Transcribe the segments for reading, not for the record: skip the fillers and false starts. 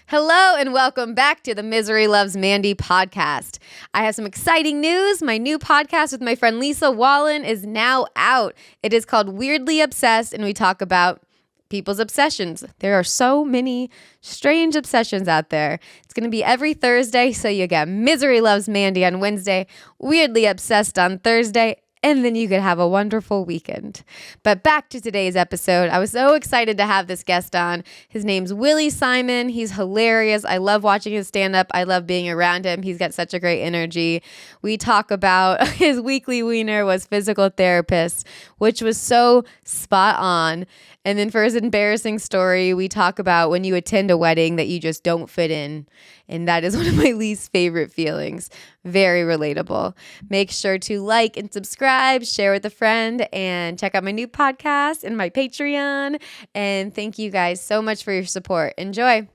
Hello and welcome back to the Misery Loves Mandy podcast. I have some exciting news. My new podcast with my friend Lisa Wallen is now out. It is called Weirdly Obsessed, and we talk about people's obsessions. There are so many strange obsessions out there. It's going to be every Thursday, so you get Misery Loves Mandy on Wednesday, Weirdly Obsessed on Thursday, and then you could have a wonderful weekend. But back to today's episode. I was so excited to have this guest on. His name's Willie Simon. He's hilarious. I love watching his stand-up. I love being around him. He's got such a great energy. We talk about his weekly wiener was physical therapist, which was so spot on. And then for his embarrassing story, we talk about when you attend a wedding that you just don't fit in. And that is one of my least favorite feelings. Very relatable. Make sure to like and subscribe, share with a friend, and check out my new podcast and my Patreon. And thank you guys so much for your support. Enjoy.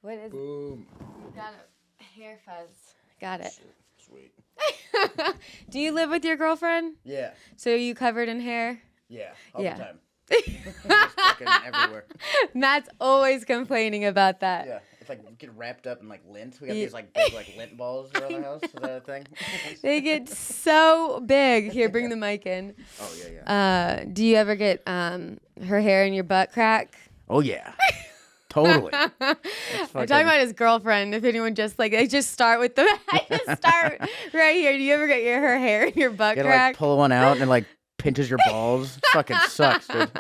What is Boom. You got a hair fuzz. Got it. Sweet. Do you live with your girlfriend? Yeah. So are you covered in hair? Yeah. All Yeah. the time. Just fucking everywhere. Matt's always complaining about that. Yeah. It's like get wrapped up in like lint. We got these like big like lint balls around the house. Is that a thing? They get so big. Here, bring the mic in. Oh yeah. Do you ever get her hair in your butt crack? Oh yeah. Totally. I'm talking about his girlfriend. If anyone just like, I just start with the, I just start right here. Do you ever get her hair in your butt You gotta crack? like pull one out and it, like pinches your balls. It fucking sucks, dude.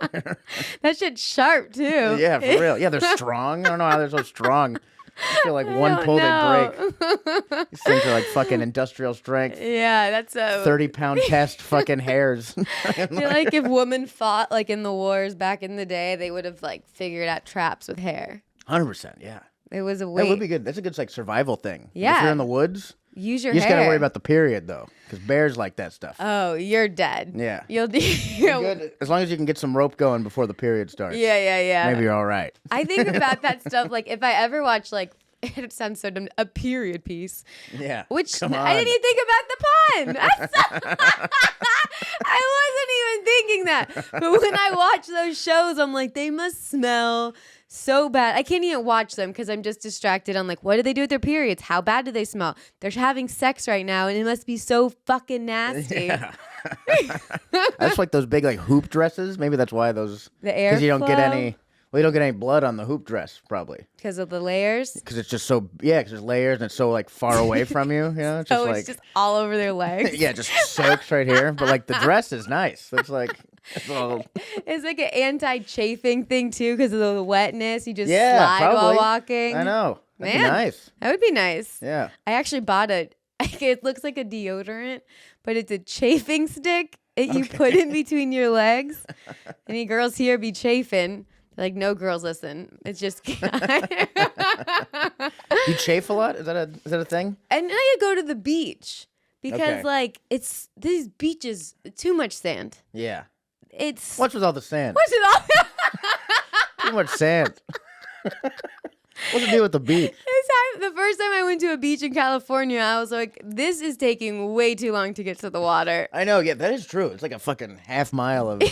That shit's sharp too. Yeah, for real. Yeah, they're strong. I don't know how they're so strong. I feel like one pull they break. These things are like fucking industrial strength. Yeah, that's a 30-pound test fucking hairs. I feel like if women fought like in the wars back in the day, they would have like figured out traps with hair. 100%, yeah. It was a way. That would be good. That's a good like survival thing. Yeah. If you're in the woods, Use your you just hair. gotta worry about the period though, because bears like that stuff. Oh, you're dead. Yeah. You'll be You're good as long as you can get some rope going before the period starts. Yeah. Maybe you're all right. I think about that stuff like if I ever watch like it sounds so dumb, a period piece. Yeah. Which Come I didn't on. even think about the pun. I wasn't even thinking that. But when I watch those shows, I'm like, they must smell so bad. I can't even watch them because I'm just distracted. I'm like, what do they do with their periods? How bad do they smell? They're having sex right now, and it must be so fucking nasty. Yeah. That's like those big like hoop dresses. Maybe that's why those. The airflow. Because you don't get any. Well, you don't get any blood on the hoop dress, probably. Because of the layers. Because it's just so, because there's layers and it's so, like, far away from you, you know? It's So just, it's like, just all over their legs. yeah, just soaks right here. But, like, the dress is nice. It's, like, it's all... It's like an anti-chafing thing, too, because of the wetness. You just Yeah, slide while probably. walking. I know. That'd be Man. nice. That would be nice. Yeah. I actually bought it looks like a deodorant, but it's a chafing stick that you put in between your legs. Any girls here be chafing. Like, no girls listen. It's just... You chafe a lot? Is that a thing? And I go to the beach because, Okay. like, it's... These beaches, too much sand. Yeah. It's... What's with all the sand? What's it all... Too much sand. What's the deal with the beach? The first time I went to a beach in California, I was like, this is taking way too long to get to the water. I know, yeah, that is true. It's like a fucking half mile of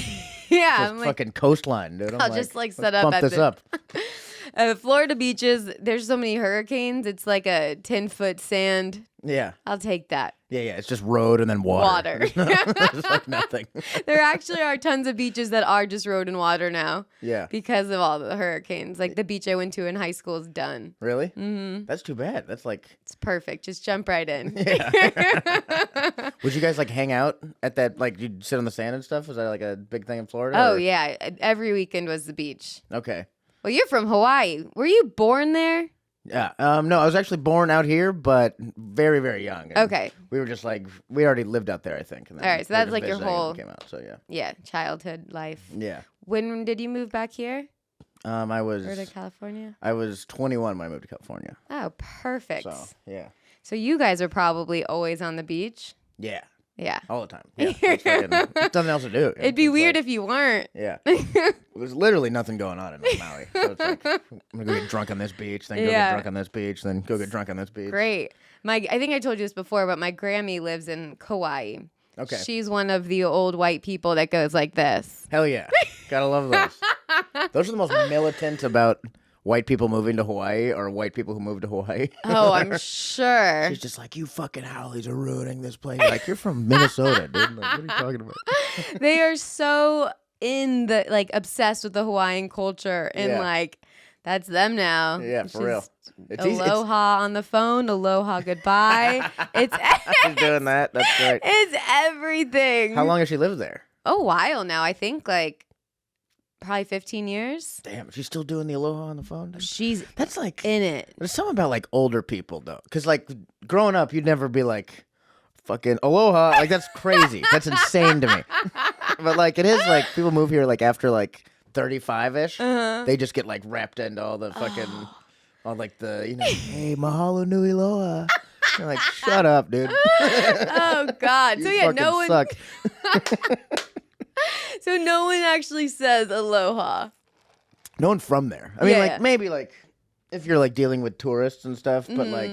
Yeah, just I'm like, fucking coastline, dude. I'll just like set let's up bump at this the up. Florida beaches. There's so many hurricanes. It's like a 10-foot sand. Yeah. I'll take that. Yeah, it's just road and then water. There's like nothing. There actually are tons of beaches that are just road and water now. Yeah. Because of all the hurricanes. Like the beach I went to in high school is done. Really? Mm-hmm. That's too bad. That's like... It's perfect. Just jump right in. Yeah. Would you guys like hang out at that, like you'd sit on the sand and stuff? Was that like a big thing in Florida? Oh, or? yeah. Every weekend was the beach. Okay. Well, you're from Hawaii. Were you born there? Yeah. No, I was actually born out here, but very, very young. And Okay. we were just like, we already lived out there, I think. And then All right, so we were that's just like your visiting and whole came out. So yeah. Yeah, childhood life. Yeah. When did you move back here? I Or to California? was 21 when I moved to California. Oh, perfect. So yeah. So you guys are probably always on the beach? Yeah. Yeah. All the time. Yeah. It's nothing else to do. It'd be weird if you weren't. Yeah. There's literally nothing going on in Maui. So it's like, I'm going to go get drunk on this beach, then go get drunk on this beach, then go get drunk on this beach. Great. I think I told you this before, but my Grammy lives in Kauai. Okay. She's one of the old white people that goes like this. Hell yeah. Gotta love those. Those are the most militant about white people moving to Hawaii or white people who move to Hawaii. Oh, I'm sure. She's just like, you fucking Howleys are ruining this place. Like, you're from Minnesota, dude. Like, what are you talking about? They are so obsessed with the Hawaiian culture and like that's them now. Yeah, for real. It's aloha on the phone, aloha goodbye. It's She's doing that. That's great. It's everything. How long has she lived there? A while now. I think like probably 15 years. Damn, she's still doing the aloha on the phone? Dude? She's That's like in it. There's something about like older people though, because like growing up, you'd never be like fucking aloha. Like that's crazy. That's insane to me. But like it is like people move here like after like 35-ish. They just get like wrapped into all the fucking all like the hey mahalo nui aloha. You're like shut up, dude. Oh God. So yeah, no one. Suck. So no one actually says aloha. No one from there. I mean, Yeah. like maybe like if you're like dealing with tourists and stuff, but like.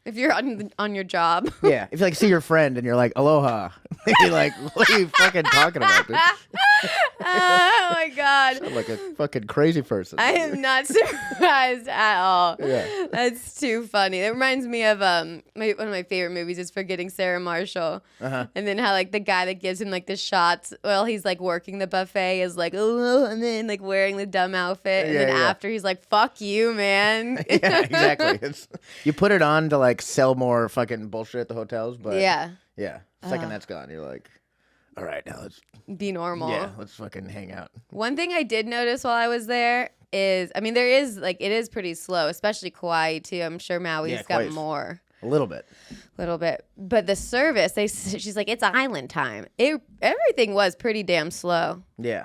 If you're on your job. Yeah, if you like see your friend and you're like aloha, they'd be like, "What are you fucking talking about, dude?" Oh my God. Sound like a fucking crazy person. I am not surprised at all. Yeah. That's too funny. That reminds me of one of my favorite movies is Forgetting Sarah Marshall. Uh-huh. And then how like the guy that gives him like the shots while he's like working the buffet is like, oh, and then like wearing the dumb outfit. And then after he's like, fuck you, man. Yeah, exactly. You put it on to like sell more fucking bullshit at the hotels, but yeah. Second that's gone, you're like, all right, now let's Be normal. Yeah, let's fucking hang out. One thing I did notice while I was there is, I mean, there is like, it is pretty slow, especially Kauai too. I'm sure Maui's got Kauai's more. A little bit. But the service, she's like, it's island time. Everything was pretty damn slow. Yeah.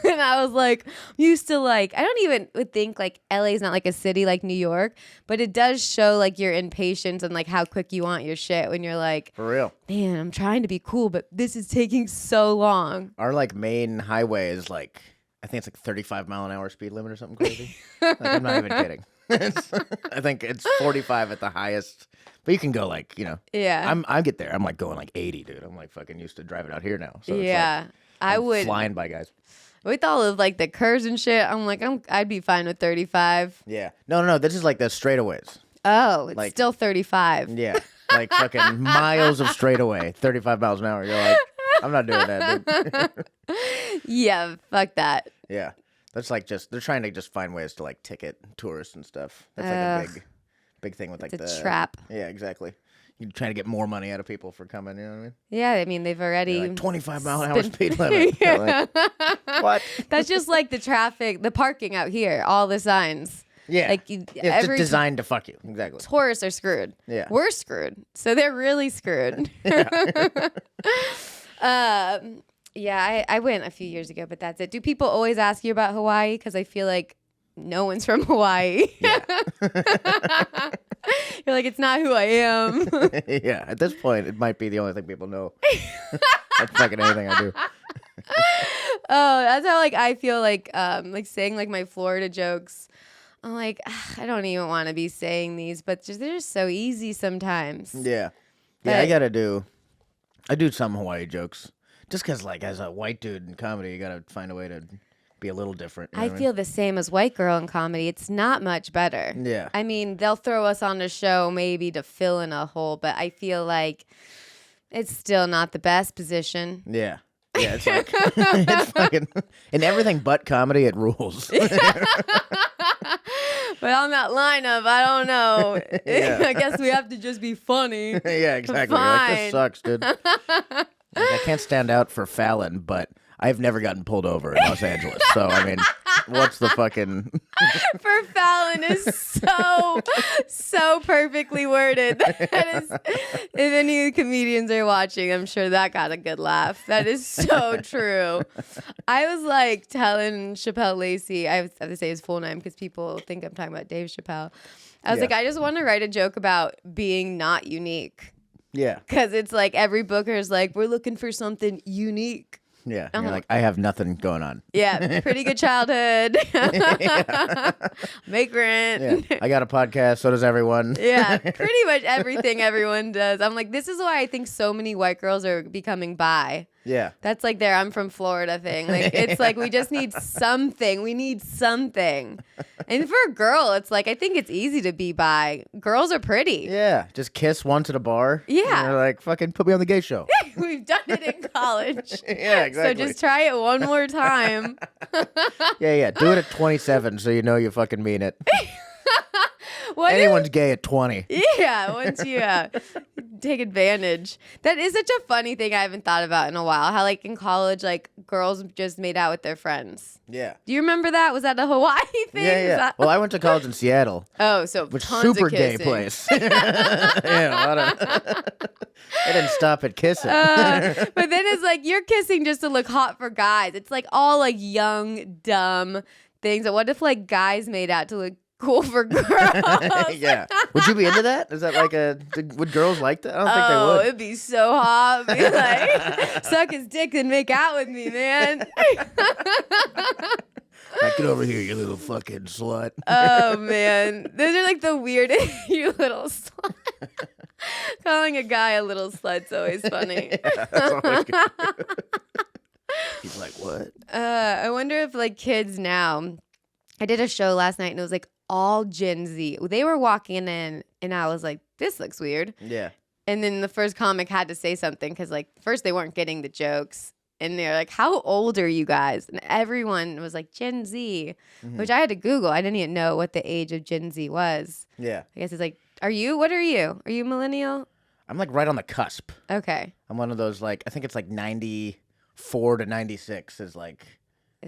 And I was like, used to like, I don't even would think like LA's not like a city like New York, but it does show like your impatience and like how quick you want your shit when you're like, For real. man, I'm trying to be cool, but this is taking so long. Our like main highway is like, I think it's like 35 mile an hour speed limit or something crazy. Like, I'm not even kidding. I think it's 45 at the highest, but you can go like, Yeah. I get there. I'm like going like 80, dude. I'm like fucking used to driving out here now. So yeah. it's like, I I'm would flying by guys. with all of like the curves and shit. I'm like, I'd be fine with 35. Yeah. No. This is like the straightaways. Oh, it's Like- still 35. Yeah. Like fucking miles of straightaway, 35 miles an hour. You're like, I'm not doing that, dude. Yeah, fuck that. Yeah. That's like they're trying to just find ways to like ticket tourists and stuff. That's like a big thing with like It's a trap. Yeah, exactly. You're trying to get more money out of people for coming, you know what I mean? Yeah, I mean they've already Like 25 mile an hour speed limit. You're like, what? That's just like the traffic, the parking out here, all the signs. Yeah. Like It's just every designed to fuck you. Exactly. tourists are screwed. Yeah. We're screwed. So they're really screwed. Yeah, I went a few years ago, but that's it. Do people always ask you about Hawaii? Because I feel like no one's from Hawaii. Yeah. You're like, it's not who I am. Yeah. At this point, it might be the only thing people know. That's fucking anything I do. Oh, that's how like I feel like saying like my Florida jokes. I'm like, I don't even want to be saying these, but they're just so easy sometimes. Yeah. But- Yeah, I do some Hawaii jokes. Just because, like, as a white dude in comedy, you got to find a way to be a little different. You know I what feel the same as white girl in comedy. It's not much better. Yeah. I mean, they'll throw us on the show maybe to fill in a hole, but I feel like it's still not the best position. Yeah. Yeah, it's like, it's fucking, in everything but comedy, it rules. But on that line of, I don't know. Yeah. I guess we have to just be funny. Yeah, exactly. You're like, Fine. this sucks, dude. Like, I can't stand out for Fallon, but I've never gotten pulled over in Los Angeles. So, I mean, what's the fucking... For Fallon is so perfectly worded. That is, if any comedians are watching, I'm sure that got a good laugh. That is so true. I was like telling Chappelle Lacey, I have to say his full name because people think I'm talking about Dave Chappelle. I was like, I just want to write a joke about being not unique. Yeah. Because it's like every booker's like, we're looking for something unique. Yeah. You're like, I have nothing going on. Yeah. Pretty good childhood. Make rent. Yeah. I got a podcast. So does everyone. Yeah. Pretty much everything everyone does. I'm like, this is why I think so many white girls are becoming bi. Yeah. That's like their I'm from Florida thing. Like it's like we just need something. We need something. And for a girl, it's like I think it's easy to be bi. Girls are pretty. Yeah. Just kiss once at a bar. Yeah. And you're like, fucking put me on the gay show. We've done it in college. Yeah, exactly. So just try it one more time. Yeah. Do it at 27 so you know you fucking mean it. Anyone's Anyone's gay at 20. Yeah, once you take advantage. That is such a funny thing I haven't thought about in a while. How like in college, like girls just made out with their friends. Yeah. Do you remember that? Was that a Hawaii thing? Yeah. Well, I went to college in Seattle. Oh, so Which tons super of gay kissing. place. Yeah, a lot of. They didn't stop at kissing. But then it's like you're kissing just to look hot for guys. It's like all like young, dumb things. But what if like guys made out to look cool for girls? Yeah. Would you be into that? Is that like would girls like that? I don't think they would. It'd be so hot. Be like, suck his dick and make out with me, man. Like, get over here, you little fucking slut. Oh, man. Those are like the weirdest, you little slut. Calling a guy a little slut's always funny. Yeah, that's always good. He's like, what? I wonder if like kids now, I did a show last night and it was like all Gen Z. They were walking in and I was like, this looks weird. Yeah. And then the first comic had to say something because like first they weren't getting the jokes. And they're like, how old are you guys? And everyone was like, Gen Z, which I had to Google. I didn't even know what the age of Gen Z was. Yeah. I guess it's like, what are you? Are you millennial? I'm like right on the cusp. Okay. I'm one of those like, I think it's like 94 to 96 is like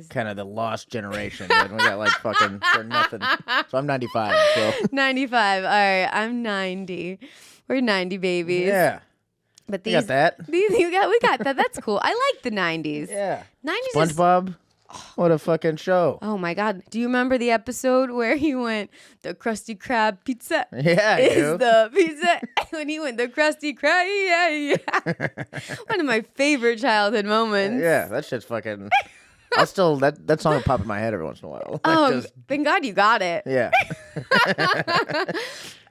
kind of the lost generation. And we got like fucking for nothing. So I'm 95. So 95. All right. I'm 90. We're 90 babies. yeah. But You got that? we got that. That's cool. I like the 90s. Yeah. 90s is SpongeBob? What a fucking show. Oh my God. Do you remember the episode where he went, the Krusty Krab pizza Yeah, I do. is the pizza? When he went, the Krusty Krab, yeah. One of my favorite childhood moments. Yeah, that shit's fucking. I'll still that song will pop in my head every once in a while. Oh, thank God you got it. Yeah.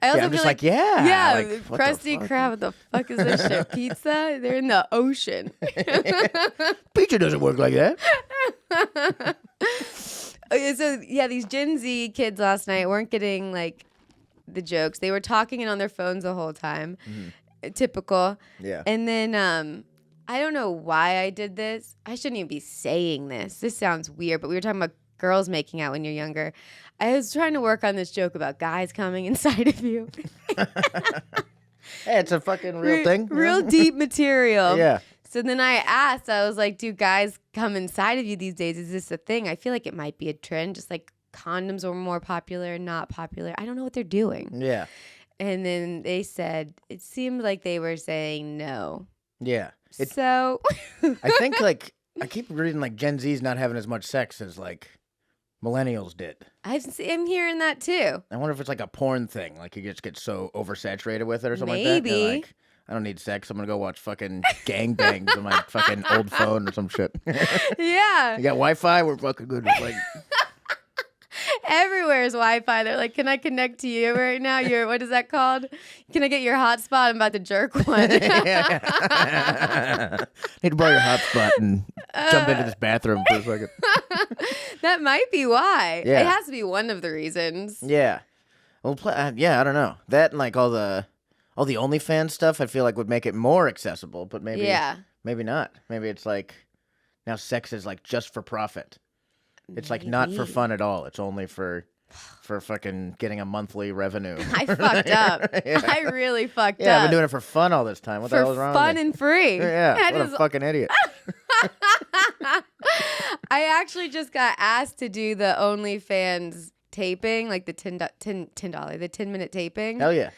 I also Yeah, I'm feel just like, yeah. yeah, Like, what the Krusty fuck? Krab, what the fuck is this shit? Pizza? They're in the ocean. Pizza doesn't work like that. Okay, so yeah, these Gen Z kids last night weren't getting like the jokes. They were talking and on their phones the whole time. Typical. Yeah. And then I don't know why I did this. I shouldn't even be saying this. This sounds weird, but we were talking about girls making out when you're younger. I was trying to work on this joke about guys coming inside of you. Hey, it's a fucking real thing. Real deep material. Yeah. So then I asked, I was like, do guys come inside of you these days? Is this a thing? I feel like it might be a trend, just like condoms were more popular, not popular. I don't know what they're doing. Yeah. And then they said, it seemed like they were saying no. Yeah. So I think like I keep reading like Gen Z's not having as much sex as like millennials did. I'm hearing that too. I wonder if it's like a porn thing. Like you just get so oversaturated with it or something like Maybe. that. You're like, I don't need sex. I'm gonna go watch fucking gangbangs on my fucking old phone or some shit. Yeah. You got Wi-Fi? We're fucking good. It's like, Everywhere is Wi-Fi. They're like, can I connect to you right now? What is that called? Can I get your hotspot? I'm about to jerk one. need to borrow your hotspot and jump into this bathroom for a second. That might be why. Yeah. It has to be one of the reasons. Yeah. Well, yeah, I don't know. That and like all the OnlyFans stuff, I feel like would make it more accessible, but maybe not. Maybe it's like now sex is like just for profit. It's like not for fun at all. It's only for fucking getting a monthly revenue. I fucked up. Yeah. I really fucked Yeah, up. I've been doing it for fun all this time. What the hell is wrong fun with me? and free. Yeah, I what a fucking idiot. I actually just got asked to do the OnlyFans taping, like the the 10-minute taping. Hell yeah.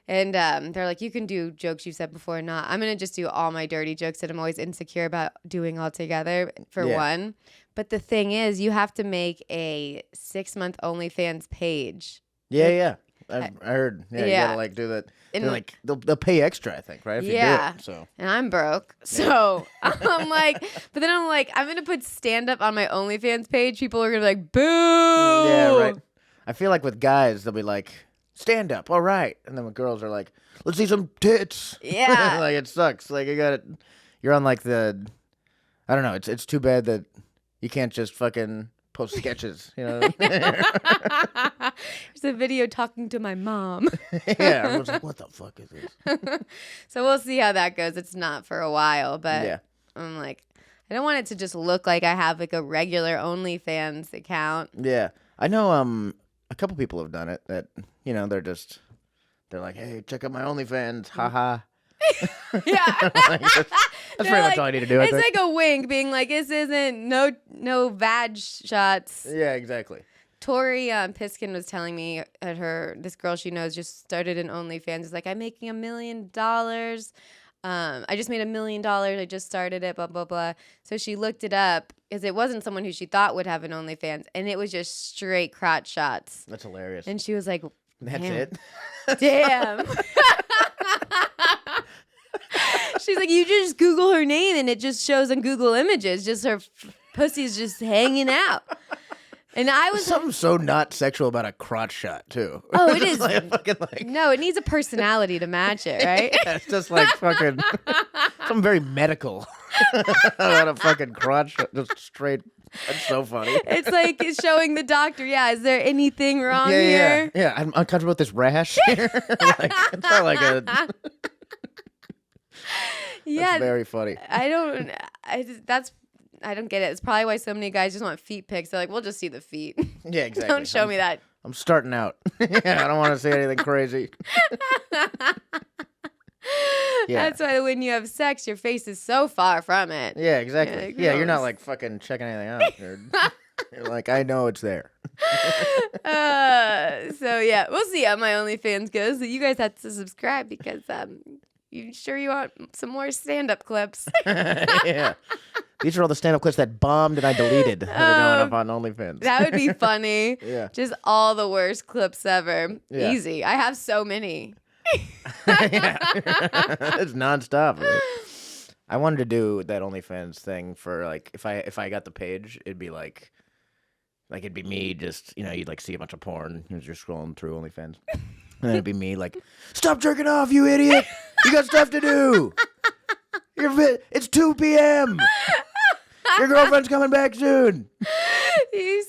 And they're like, you can do jokes you've said before or not. I'm going to just do all my dirty jokes that I'm always insecure about doing all together for one. But the thing is, you have to make a 6-month OnlyFans page. Yeah. I heard. Yeah, you gotta like do that. And like they'll pay extra, I think, right? If you do it, so. And I'm broke, so I'm like, but then I'm like, I'm gonna put stand up on my OnlyFans page. People are gonna be like, boo. Yeah, right. I feel like with guys, they'll be like, stand up, all right, and then with girls are like, let's see some tits. Yeah, like it sucks. Like you got it. You're on like the, I don't know. It's too bad that you can't just fucking post sketches, you know. There's a video talking to my mom. Yeah, everyone's like, what the fuck is this? So we'll see how that goes. It's not for a while, but yeah. I'm like, I don't want it to just look like I have like a regular OnlyFans account. Yeah, I know. A couple people have done it. That they're like, hey, check out my OnlyFans, haha. Yeah. Like, that's pretty much all I need to do. It's like a wink, being like, this isn't no vag shots. Yeah, exactly. Tori Piskin was telling me at this girl she knows just started an OnlyFans. It's like, I'm making $1 million. I just made $1 million. I just started it, blah, blah, blah. So she looked it up because it wasn't someone who she thought would have an OnlyFans. And it was just straight crotch shots. That's hilarious. And she was like, that's it? Damn. She's like, you just Google her name and it just shows on Google Images, just her pussy's just hanging out. And I was something so not sexual about a crotch shot too. Oh, it is. Like, no, it needs a personality to match it, right? Yeah, it's just like fucking something very medical about a fucking crotch shot, just straight. That's so funny. It's like it's showing the doctor. Yeah, is there anything wrong here? Yeah, I'm uncomfortable with this rash here. Like, it's not like a. Yeah, that's very funny. I don't get it. It's probably why so many guys just want feet pics. They're like, we'll just see the feet. Yeah, exactly. Don't show me that. I'm starting out. Yeah, I don't want to see anything crazy. Yeah. That's why when you have sex, your face is so far from it. Yeah, exactly. Like, yeah, you're not like fucking checking anything out. You're like, I know it's there. So yeah, we'll see how my OnlyFans goes. So you guys have to subscribe because you want some more stand-up clips. Yeah. These are all the stand-up clips that bombed and I deleted that are going up on OnlyFans. That would be funny. Yeah. Just all the worst clips ever. Yeah. Easy. I have so many. Yeah. It's nonstop. Right? I wanted to do that OnlyFans thing for like if I got the page, it'd be like it'd be me just, you'd like see a bunch of porn as you're scrolling through OnlyFans. And then it'd be me like, stop jerking off, you idiot! You got stuff to do. It's 2 p.m. Your girlfriend's coming back soon. You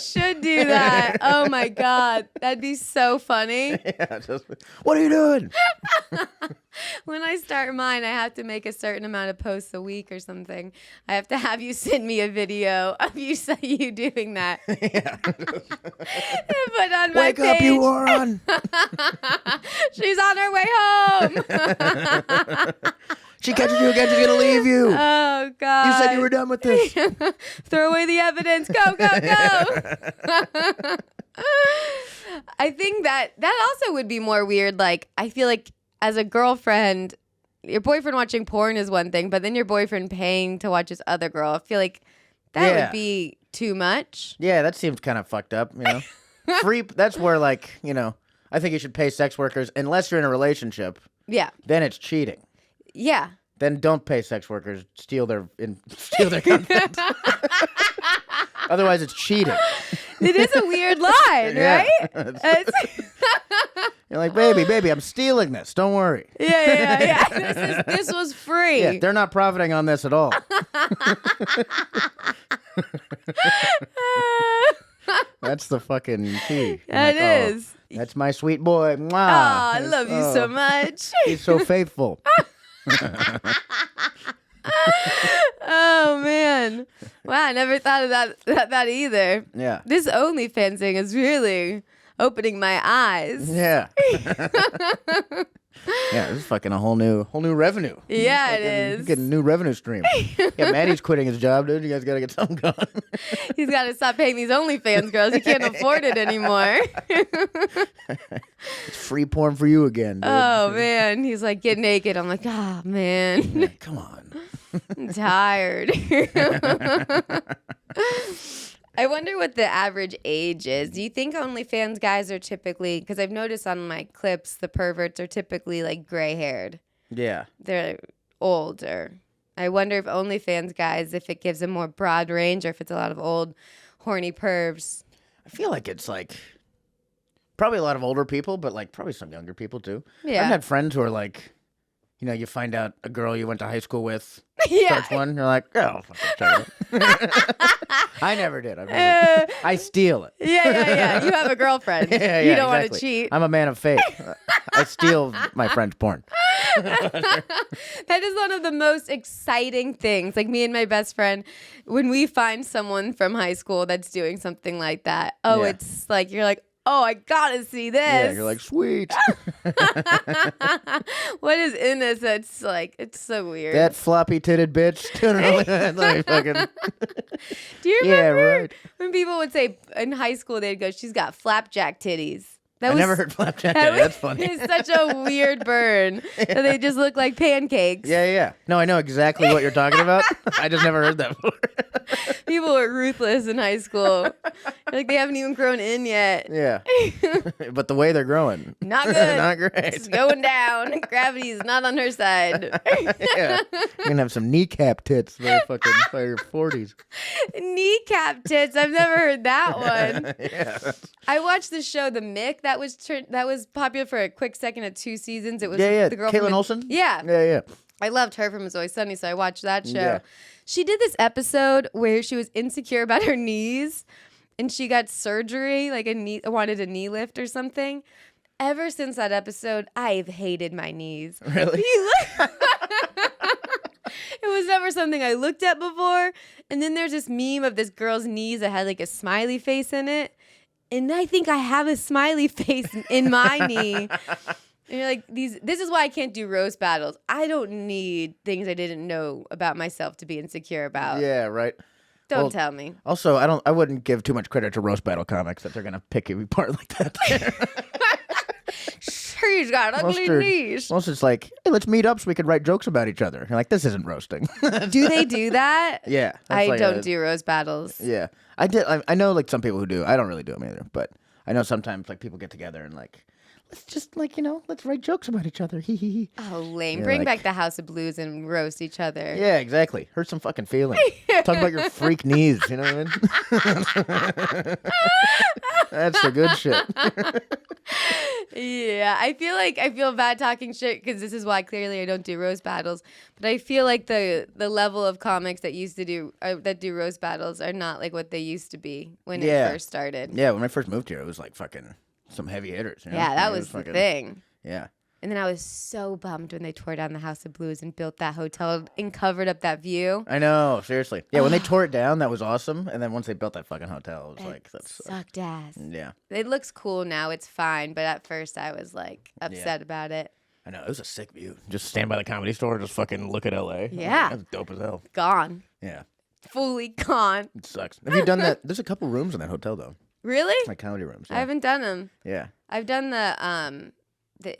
should do that. Oh my God. That'd be so funny. Yeah, what are you doing? When I start mine, I have to make a certain amount of posts a week or something. I have to have you send me a video of you doing that. Yeah. Put on my Wake page. up, you moron. She's on her way home. She catches you again, she's going to leave you. Oh, God. You said you were done with this. Throw away the evidence. Go, go, go. I think that also would be more weird. Like, I feel like as a girlfriend, your boyfriend watching porn is one thing, but then your boyfriend paying to watch his other girl, I feel like that would be too much. Yeah, that seems kind of fucked up, Free, that's where, like, I think you should pay sex workers unless you're in a relationship. Yeah. Then it's cheating. Yeah. Then don't pay sex workers, steal their content. Otherwise, it's cheating. It is a weird line, right? You're like, baby, I'm stealing this. Don't worry. Yeah. This was free. Yeah, they're not profiting on this at all. That's the fucking key. That is. Oh, that's my sweet boy. Mwah. Oh, I love you so much. He's so faithful. Oh man! Wow, I never thought of that either. Yeah. This OnlyFans thing is really opening my eyes. Yeah. Yeah, this is fucking a whole new revenue. Yeah, it is. Getting a new revenue stream. Yeah, Maddie's quitting his job, dude. You guys gotta get something going. He's got to stop paying these OnlyFans girls. He can't afford it anymore. It's free porn for you again, dude. Oh, man. He's like, get naked. I'm like, oh, man. Yeah, come on. I'm tired. I wonder what the average age is. Do you think OnlyFans guys are typically, because I've noticed on my clips, the perverts are typically like gray haired. Yeah. They're older. I wonder if OnlyFans guys, if it gives a more broad range or if it's a lot of old, horny pervs. I feel like it's like probably a lot of older people, but like probably some younger people too. Yeah. I've had friends who are like, you know, you find out a girl you went to high school with starts one, you're like, oh, fucking try it. I never did. I steal it. Yeah. You have a girlfriend. Yeah, you don't exactly. want to cheat. I'm a man of faith. I steal my friend's porn. That is one of the most exciting things. Like me and my best friend, when we find someone from high school that's doing something like that, it's like, you're like, oh, I gotta see this. Yeah, you're like, sweet. What is in this? That's like, it's so weird. That floppy titted bitch. Like, fucking... Do you remember right. when people would say in high school, they'd go, she's got flapjack titties? I never heard flapjack titty. That's funny. It's such a weird burn that they just look like pancakes. Yeah. No, I know exactly what you're talking about. I just never heard that before. People were ruthless in high school. Like they haven't even grown in yet. Yeah. But the way they're growing. Not good. Not great. It's going down. Gravity's not on her side. Yeah. You're going to have some kneecap tits by your 40s. Kneecap tits. I've never heard that one. Yeah. I watched the show The Mick. That was popular for a quick second of 2 seasons. It was the girl Caitlin from Olsen? Yeah. I loved her from It's Always Sunny, so I watched that show. Yeah. She did this episode where she was insecure about her knees and she got surgery, like wanted a knee lift or something. Ever since that episode, I've hated my knees. Really? It was never something I looked at before. And then there's this meme of this girl's knees that had like a smiley face in it. And I think I have a smiley face in my knee. And you're like, this is why I can't do roast battles. I don't need things I didn't know about myself to be insecure about. Yeah, right. Don't tell me. Also, I wouldn't give too much credit to roast battle comics that they're going to pick you apart like that. She's got ugly knees. Most it's like, hey, let's meet up so we can write jokes about each other. You're like, this isn't roasting. Do they do that? Yeah. I don't do roast battles. Yeah. I know like some people who do. I don't really do them either, but I know sometimes like people get together and like, let's just like, let's write jokes about each other. Hee hee hee. Oh, lame. Yeah, Bring like- back the House of Blues and roast each other. Yeah, exactly. Hurt some fucking feelings. Talk about your freak knees. You know what I mean? That's the good shit. Yeah, I feel bad talking shit because this is why clearly I don't do roast battles. But I feel like the level of comics that used to do that do roast battles are not like what they used to be when it first started. Yeah, when I first moved here, it was like fucking some heavy hitters. You know? Yeah, that Like, it was the fucking, thing. Yeah. And then I was so bummed when they tore down the House of Blues and built that hotel and covered up that view. I know, seriously. Yeah, when they tore it down, that was awesome. And then once they built that fucking hotel, it was like, that's... Sucked ass. Yeah. It looks cool now. It's fine. But at first I was like upset about it. I know, it was a sick view. Just stand by the Comedy Store, just fucking look at L.A. Yeah. That's dope as hell. Gone. Yeah. Fully gone. It sucks. Have you done that? There's a couple rooms in that hotel, though. Really? Like comedy rooms. I haven't done them. Yeah. I've done the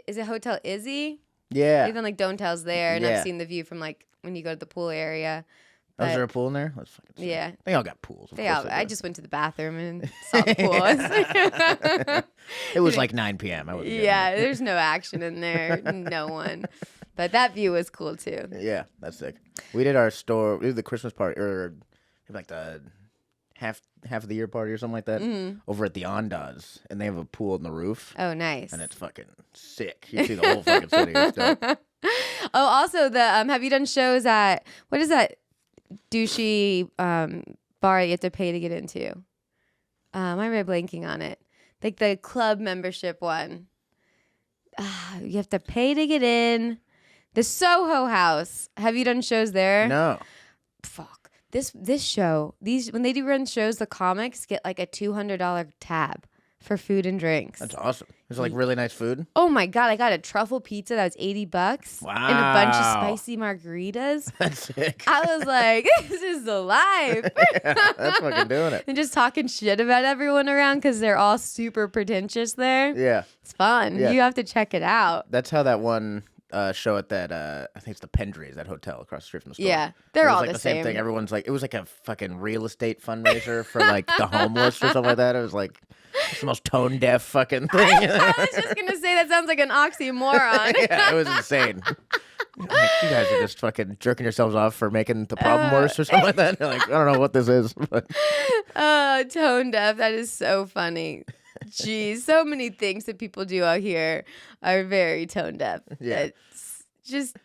is it Hotel Izzy? Yeah. Even like Don't Tell's there, and Yeah. I've seen the view from like when you go to the pool area. Oh, is But there a pool in there? Let's fucking see. yeah, They all got pools. Of course they I do. just went to the bathroom and saw the pool. It was like 9 p.m. I wasn't getting Yeah, it. there's no action in there, no one. But that view was cool too. Yeah, that's sick. We did our store. We did the Christmas party, or like the half of the year party or something like that, over at the Ondas, and they have a pool on the roof, Oh, nice. and it's fucking sick. You see the whole fucking city. It's dope. Oh, also the have you done shows at what is that douchey bar you have to pay to get into? Why am I blanking on it? Like the club membership one. You have to pay to get in. The Soho House. Have you done shows there? No. Fuck. This show, when they do run shows, the comics get like a $200 tab for food and drinks. That's awesome. Is it like really nice food? Oh my God, I got a truffle pizza that was $80. Wow. And a bunch of spicy margaritas. That's sick. I was like, this is the life. Yeah, that's fucking doing it. And just talking shit about everyone around because they're all super pretentious there. Yeah. It's fun. Yeah. You have to check it out. That's how that one show at that, I think it's the Pendry's, that hotel across the street from the store. Yeah, they're It was all like the same same. thing. Everyone's like, it was like a fucking real estate fundraiser for like the homeless or something like that. It was like it's the most tone deaf fucking thing. I was just going to say that sounds like an oxymoron. Yeah, it was insane. Like, you guys are just fucking jerking yourselves off for making the problem worse or something like that. You're like, I don't know what this is. But Tone deaf. That is so funny. Jeez, so many things that people do out here are very tone deaf. Yeah. It's just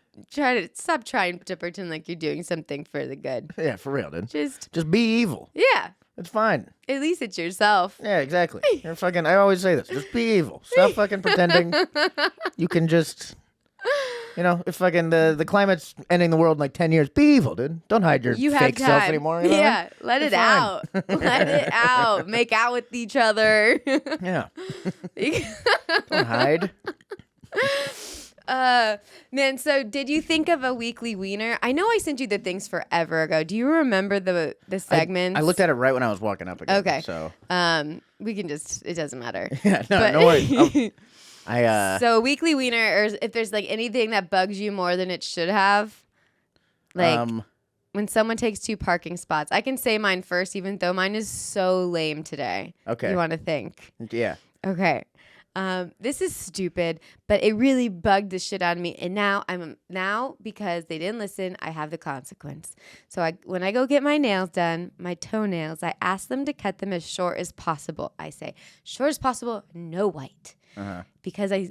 stop trying to pretend like you're doing something for the good. yeah, for real, dude. Just be evil. yeah. It's fine. At least it's yourself. Yeah, exactly. You're fucking. I always say this. Just be evil. Stop fucking pretending. You can just. If fucking the climate's ending the world in like 10 years, be evil, dude. Don't hide your You fake have self time. anymore. You know? Yeah, let it You're fine. out. Let it out. Make out with each other. Yeah. Don't hide. Man, so did you think of a weekly wiener? I know I sent you the things forever ago. Do you remember the segments? I looked at it right when I was walking up again. Okay. So. We can just, it doesn't matter. Yeah, But- no worries. So weekly wiener, or if there's like anything that bugs you more than it should have, like when someone takes 2 parking spots. I can say mine first, even though mine is so lame today. Okay. You want to think? Yeah. Okay. This is stupid, but it really bugged the shit out of me. And now because they didn't listen, I have the consequence. So when I go get my nails done, my toenails, I ask them to cut them as short as possible. I say, short as possible, no white. Because I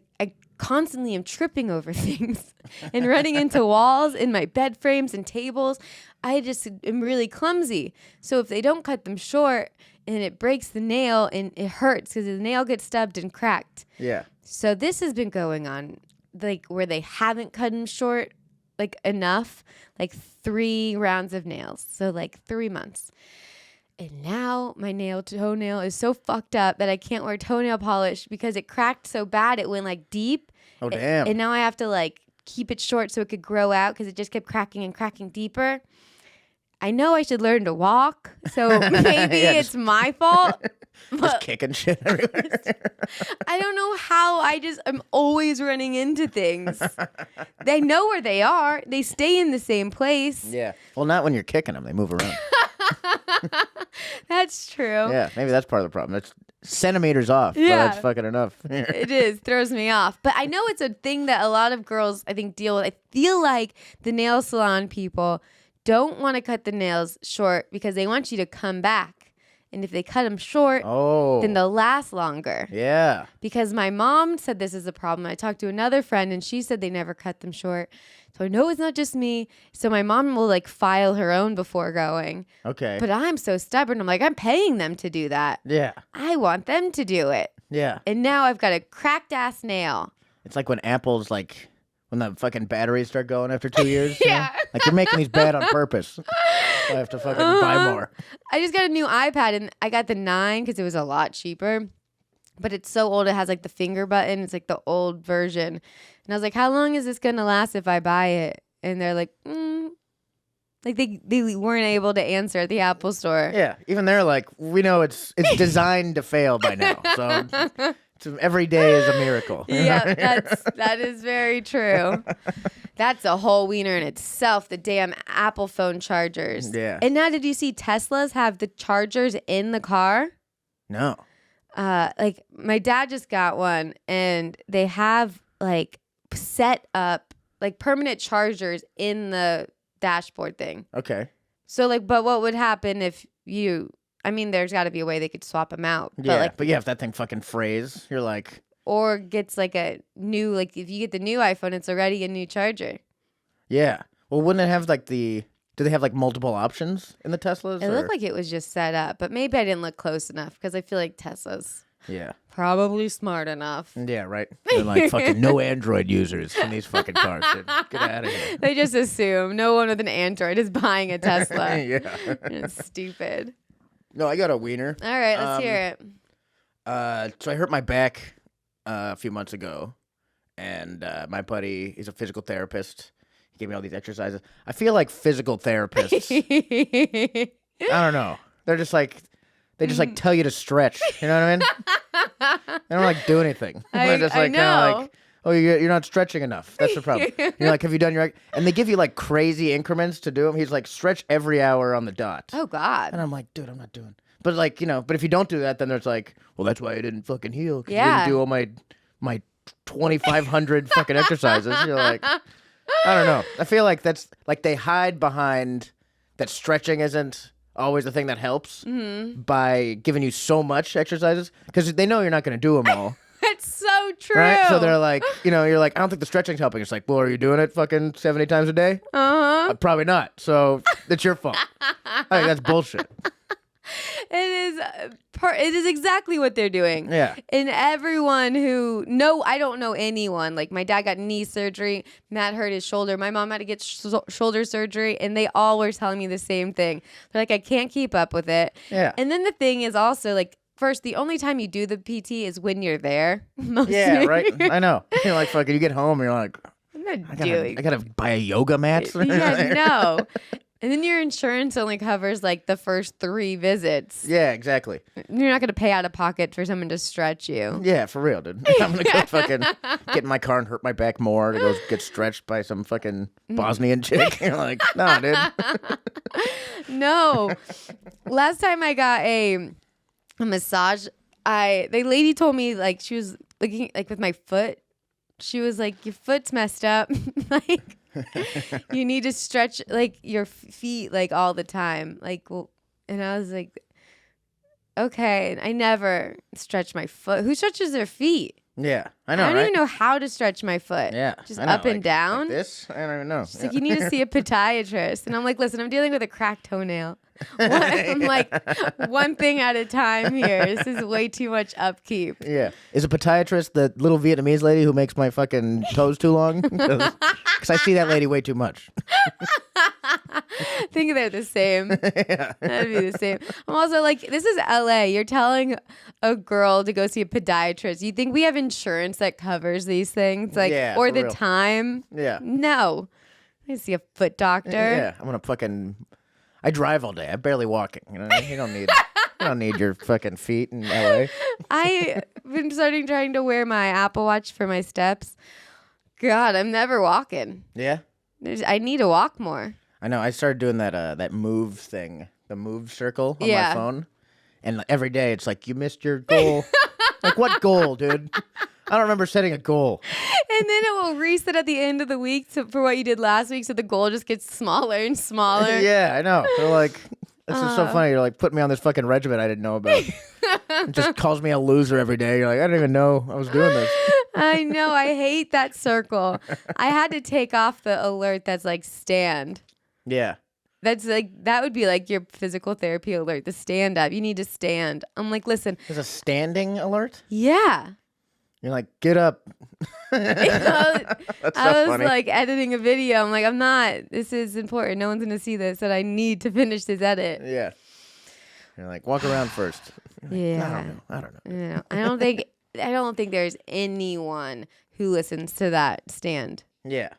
constantly am tripping over things and running into walls in my bed frames and tables. I just am really clumsy. So if they don't cut them short and it breaks the nail and it hurts because the nail gets stubbed and cracked. Yeah. So this has been going on, like where they haven't cut them short, like enough, like 3 rounds of nails. So like 3 months. And now my toenail is so fucked up that I can't wear toenail polish because it cracked so bad it went like deep. Oh, damn. And now I have to like keep it short so it could grow out because it just kept cracking and cracking deeper. I know I should learn to walk, so maybe it's my fault. Just kicking shit everywhere. I don't know how I'm always running into things. They know where they are. They stay in the same place. Yeah. Well, not when you're kicking them. They move around. That's true. Yeah, maybe that's part of the problem. That's centimeters off. Yeah. But that's fucking enough. It is. Throws me off. But I know it's a thing that a lot of girls, I think, deal with. I feel like the nail salon people don't want to cut the nails short because they want you to come back. And if they cut them short, then they'll last longer. Yeah. Because my mom said this is a problem. I talked to another friend and she said they never cut them short. So I know it's not just me. So my mom will like file her own before going. Okay. But I'm so stubborn. I'm like, I'm paying them to do that. Yeah. I want them to do it. Yeah. And now I've got a cracked ass nail. It's like when Apple's like, when the fucking batteries start going after 2 years. You Yeah. know? Like you're making these bad on purpose. I have to fucking buy more. I just got a new iPad and I got the 9 because it was a lot cheaper. But it's so old. It has like the finger button. It's like the old version. And I was like, how long is this going to last if I buy it? And they're like, like they weren't able to answer at the Apple store. Yeah. Even they're like, we know it's designed to fail by now. So every day is a miracle. Yeah, that is very true. That's a whole wiener in itself, the damn Apple phone chargers. Yeah. And now did you see Teslas have the chargers in the car? No. Like my dad just got one and they have like set up like permanent chargers in the dashboard thing. Okay. So like, but what would happen if there's got to be a way they could swap them out. Yeah, but yeah, if that thing fucking frays, you're like... Or gets like a new, like if you get the new iPhone, it's already a new charger. Yeah. Well, wouldn't it have like do they have like multiple options in the Teslas? It looked like it was just set up, but maybe I didn't look close enough because I feel like Tesla's Yeah. probably smart enough. Yeah, right. They're like fucking no Android users in these fucking cars, dude. Get out of here. They just assume no one with an Android is buying a Tesla. Yeah. It's stupid. No, I got a wiener. All right, let's hear it. So I hurt my back a few months ago, and my buddy, he's a physical therapist. He gave me all these exercises. I feel like physical therapists, I don't know. They're just like, they just like tell you to stretch. You know what I mean? They don't like do anything. They're just like, kinda like, oh, you're not stretching enough. That's the problem. You're like, have you done your... And they give you like crazy increments to do them. He's like, stretch every hour on the dot. Oh, God. And I'm like, dude, I'm not doing... But like, but if you don't do that, then there's like, well, that's why I didn't fucking heal. Because you didn't do all my 2,500 fucking exercises. You're like, I don't know. I feel like that's like they hide behind that stretching isn't always the thing that helps by giving you so much exercises because they know you're not going to do them all. That's so true. Right? So they're like, you're like, I don't think the stretching's helping. It's like, well, are you doing it fucking 70 times a day? Probably not. So it's your fault. I think that's bullshit. It is exactly what they're doing. Yeah. And everyone I don't know anyone. Like my dad got knee surgery. Matt hurt his shoulder. My mom had to get shoulder surgery. And they all were telling me the same thing. They're like, I can't keep up with it. Yeah. And then the thing is also like, first, the only time you do the PT is when you're there. Yeah, right? I know. You're like, fucking, you get home and you're like, I gotta buy a yoga mat. Yeah, no. And then your insurance only covers like the first 3 visits. Yeah, exactly. You're not going to pay out of pocket for someone to stretch you. Yeah, for real, dude. I'm going to go fucking get in my car and hurt my back more to go get stretched by some fucking Bosnian chick. You're like, nah, dude. No. Last time I got a massage, the lady told me like she was looking like with my foot. She was like, your foot's messed up. Like, you need to stretch like your feet like all the time. Like, well, and I was like, okay. And I never stretch my foot. Who stretches their feet? Yeah, I know. I don't even know how to stretch my foot. Yeah, just up and down. Like this? I don't even know. She's like, you need to see a podiatrist. And I'm like, listen, I'm dealing with a cracked toenail. I'm like, one thing at a time here. This is way too much upkeep. Yeah. Is a podiatrist the little Vietnamese lady who makes my fucking toes too long? Because I see that lady way too much. I think they're the same. Yeah. That'd be the same. I'm also like, this is LA. You're telling a girl to go see a podiatrist. You think we have insurance that covers these things? Like, yeah, or the real. time? Yeah. No. I see a foot doctor. Yeah. I'm going to fucking... I drive all day. I'm barely walking. You know, you don't need your fucking feet in LA. I've been trying to wear my Apple Watch for my steps. God, I'm never walking. Yeah? I need to walk more. I know. I started doing that move thing, the move circle on my phone. And every day it's like, you missed your goal. Like, what goal, dude? I don't remember setting a goal. And then it will reset at the end of the week for what you did last week, so the goal just gets smaller and smaller. Yeah, I know. They're like, it's just so funny. You're like, putting me on this fucking regimen I didn't know about. It just calls me a loser every day. You're like, I didn't even know I was doing this. I know. I hate that circle. I had to take off the alert that's like stand. Yeah. That's like, that would be like your physical therapy alert, the stand up. You need to stand. I'm like, listen. There's a standing alert? Yeah. You're like, get up. I was funny. like editing a video. I'm like, I'm not. This is important. No one's going to see this. And I need to finish this edit. Yeah. You're like, walk around first. Like, Yeah. I don't know. Yeah. I don't think there's anyone who listens to that stand. Yeah.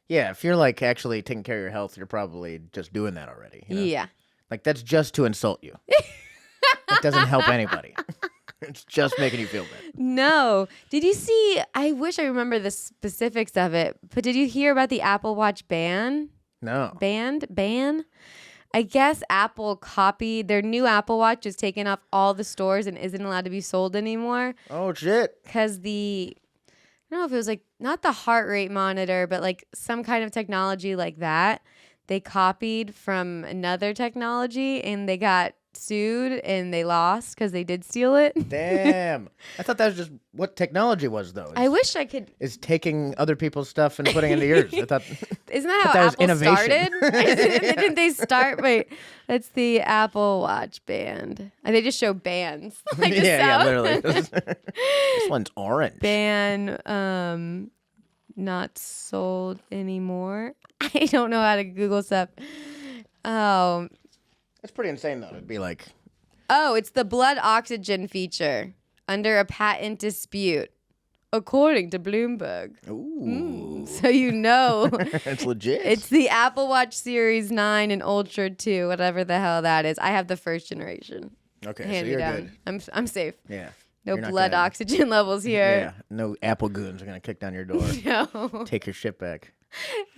Yeah. If you're like actually taking care of your health, you're probably just doing that already. You know? Yeah. Like, that's just to insult you. It doesn't help anybody. It's just making you feel bad. No. Did you see? I wish I remember the specifics of it, but did you hear about the Apple Watch ban? No. Ban? I guess Apple copied their new Apple Watch is taken off all the stores and isn't allowed to be sold anymore. Oh, shit. Because I don't know if it was like, not the heart rate monitor, but like some kind of technology like that. They copied from another technology and they got sued and they lost because they did steal it. Damn. I thought that was just what technology was, though. I wish I could. Is taking other people's stuff and putting it into yours. I thought. Isn't that how that was Apple innovation. started? Didn't they start? Wait, that's the Apple Watch band. They just show bands. Like yeah, literally. This one's orange. Ban, not sold anymore. I don't know how to Google stuff. Oh. It's pretty insane, though. It'd be like... Oh, it's the blood oxygen feature. under a patent dispute, according to Bloomberg. Ooh. So you know. It's legit. It's the Apple Watch Series 9 and Ultra 2, whatever the hell that is. I have the first generation. Okay, Hand so me you're down. good. I'm safe. Yeah. No You're not blood gonna- oxygen levels here. Yeah. No Apple goons are going to kick down your door. No. Take your shit back.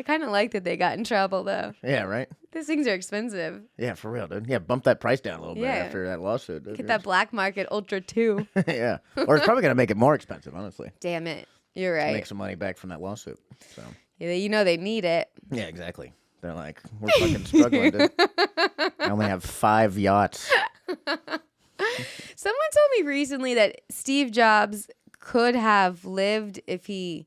I kind of like that they got in trouble, though. Yeah, right? These things are expensive. Yeah, for real, dude. Yeah, bump that price down a little bit Yeah. after that lawsuit. Get that black market Ultra 2. Yeah. Or it's probably going to make it more expensive, honestly. Damn it. You're To right. make some money back from that lawsuit. So, Yeah, you know they need it. yeah, exactly. They're like, we're fucking struggling, dude. I only have 5 yachts. Someone told me recently that Steve Jobs could have lived if he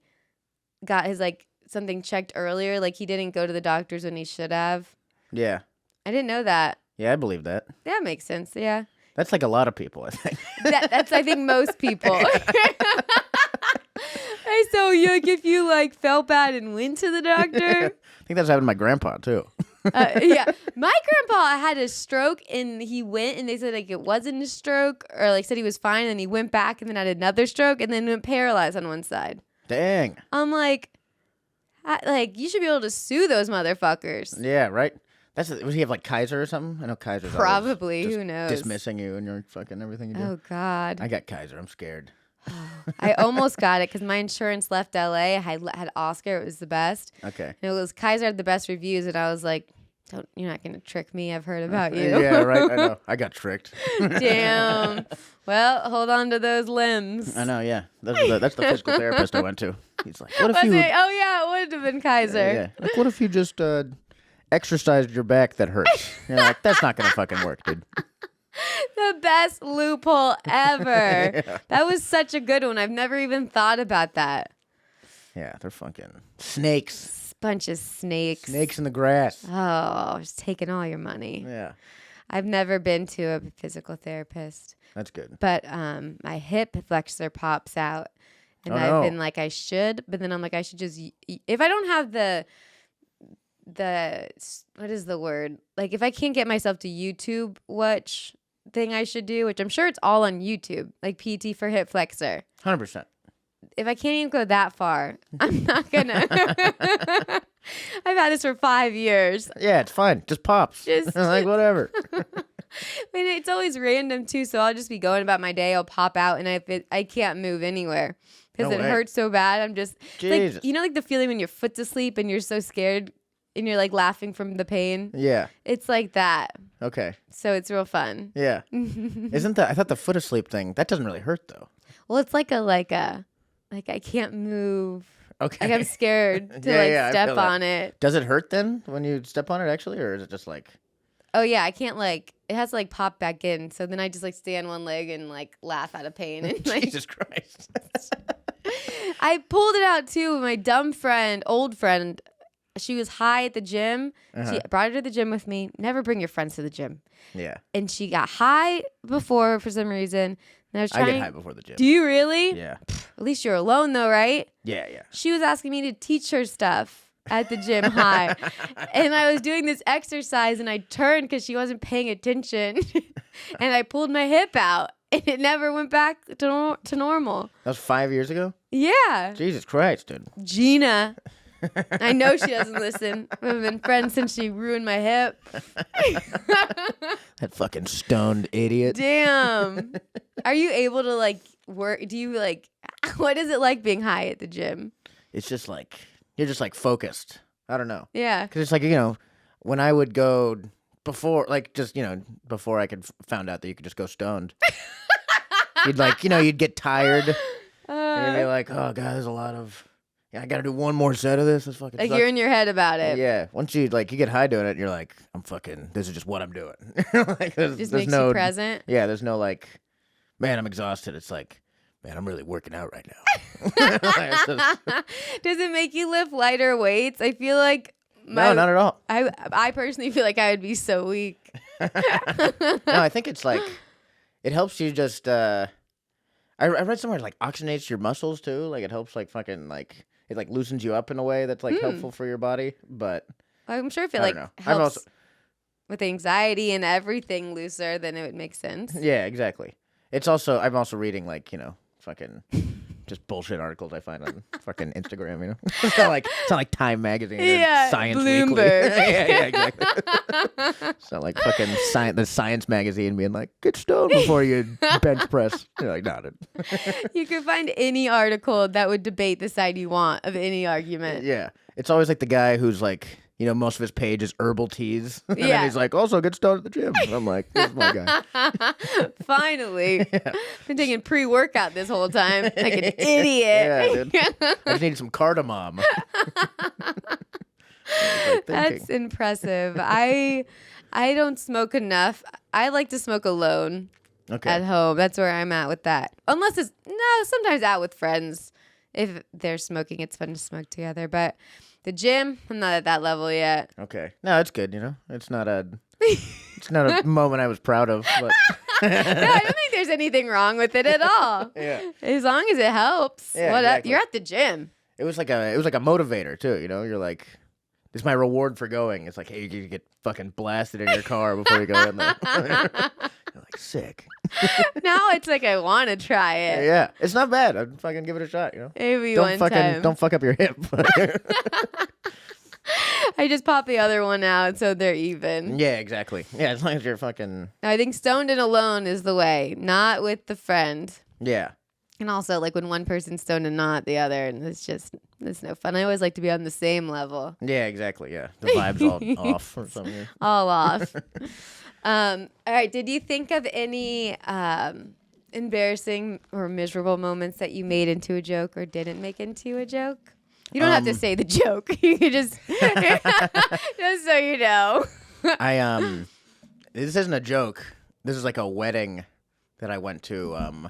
got his something checked earlier. Like he didn't go to the doctors when he should have. Yeah. I didn't know that. Yeah, I believe that. That makes sense. Yeah. That's like a lot of people, I think. That's I think most people. Hey, so if you felt bad and went to the doctor. I think that's happened to my grandpa, too. Yeah, my grandpa had a stroke and he went and they said it wasn't a stroke or said he was fine and he went back and then had another stroke and then went paralyzed on one side. Dang. I'm you should be able to sue those motherfuckers. Yeah, right? Was he have Kaiser or something? I know Kaiser's always Probably. just Who knows? dismissing you and your fucking everything you do. Oh God. I got Kaiser. I'm scared. I almost got it because my insurance left LA. I had Oscar. It was the best. Okay. And it was Kaiser had the best reviews, and I was like, you're not gonna trick me. I've heard about you. Yeah, right. I know. I got tricked. Damn. Well, hold on to those limbs. I know. Yeah, that's the physical therapist I went to. He's like, "What if Was you?" it? Oh yeah, it would have been Kaiser. Yeah. Like, what if you just exercised your back that hurts? You're like, that's not gonna fucking work, dude. The best loophole ever. That was such a good one. I've never even thought about that. Yeah, they're fucking snakes. Bunch of snakes. Snakes in the grass. Oh, just taking all your money. Yeah, I've never been to a physical therapist, that's good. but my hip flexor pops out, and Oh, I've no. been like I should, but then I'm like I should just if I don't have the what is the word? If I can't get myself to YouTube watch thing I should do, which I'm sure it's all on YouTube, like PT for hip flexor. 100%. If I can't even go that far, I'm not gonna. I've had this for 5 years. Yeah, it's fine. Just pops. Just- whatever. It's always random too, so I'll just be going about my day. I'll pop out, and I can't move anywhere because No it way. hurts so bad. I'm just Jesus. the feeling when your foot's asleep and you're so scared and you're laughing from the pain. Yeah. It's like that. Okay. So it's real fun. Yeah. Isn't that? I thought the foot asleep thing that doesn't really hurt though. Well, it's like I can't move. Okay. I'm scared to I step feel that. on it. Does it hurt then when you step on it actually, or is it just like? Oh yeah, I can't it has to pop back in. So then I just stay on one leg and laugh out of pain and Jesus Christ. I pulled it out too with my dumb friend, old friend. She was high at the gym. She brought her to the gym with me. Never bring your friends to the gym. Yeah. And she got high before for some reason. And I was I trying. get high before the gym. Do you really? Yeah. At least you're alone though, right? Yeah. She was asking me to teach her stuff at the gym high. And I was doing this exercise and I turned because she wasn't paying attention. And I pulled my hip out and it never went back to normal. That was 5 years ago. Yeah. Jesus Christ, dude. Gina. I know she doesn't listen. We've been friends since she ruined my hip. That fucking stoned idiot. Damn. Are you able to work? Do you what is it like being high at the gym? It's just you're just focused. I don't know. Yeah. Because it's when I would go before, before I could found out that you could just go stoned. You'd you'd get tired. And you'd be like, oh, God, there's a lot of, I got to do one more set of this. This fucking sucks. You're in your head about it. Yeah. Once you get high doing it, you're like, this is just what I'm doing. Just makes you present. Yeah. There's no man, I'm exhausted. It's man, I'm really working out right now. Does it make you lift lighter weights? I feel like no, not at all. I personally feel like I would be so weak. No, I think it's it helps you just, I read somewhere it oxygenates your muscles too. It helps it loosens you up in a way that's helpful for your body. But I'm sure if it I don't know. helps with anxiety and everything looser, then it would make sense. Yeah, exactly. It's also I'm also reading like fucking just bullshit articles I find on fucking Instagram. It's not like Time Magazine or Science Weekly. yeah, exactly. It's not like fucking the Science Magazine being like, get stoned before you bench press. You're like, not it. You can find any article that would debate the side you want of any argument. Yeah, it's always like the guy who's like, most of his page is herbal teas. And then he's like, also get stoned at the gym. And I'm like, this is my guy. Finally. Yeah. Been taking pre-workout this whole time. Like an idiot. Yeah, dude. I just need some cardamom. That's impressive. I don't smoke enough. I like to smoke alone at home. That's where I'm at with that. Unless sometimes out with friends. If they're smoking, it's fun to smoke together. But the gym, I'm not at that level yet. Okay. No, it's good, It's not a moment I was proud of, but no, I don't think there's anything wrong with it at all. Yeah. As long as it helps. Yeah, exactly. You're at the gym. It was like a motivator too, You're like, this is my reward for going. It's like, hey, you get fucking blasted in your car before you go in there. You're like, sick. Now it's like I want to try it. Yeah, it's not bad. I'd fucking give it a shot, Maybe don't one time. Don't fuck up your hip. I just pop the other one out so they're even. Yeah, exactly. Yeah, as long as you're fucking... I think stoned and alone is the way, not with the friend. Yeah. And also, like, when one person's stoned and not the other, and it's no fun. I always like to be on the same level. Yeah, exactly, yeah. The vibe's all off or something. All off. All right, did you think of any embarrassing or miserable moments that you made into a joke or didn't make into a joke? You don't have to say the joke. You can just so you know. This isn't a joke. This is like a wedding that I went to.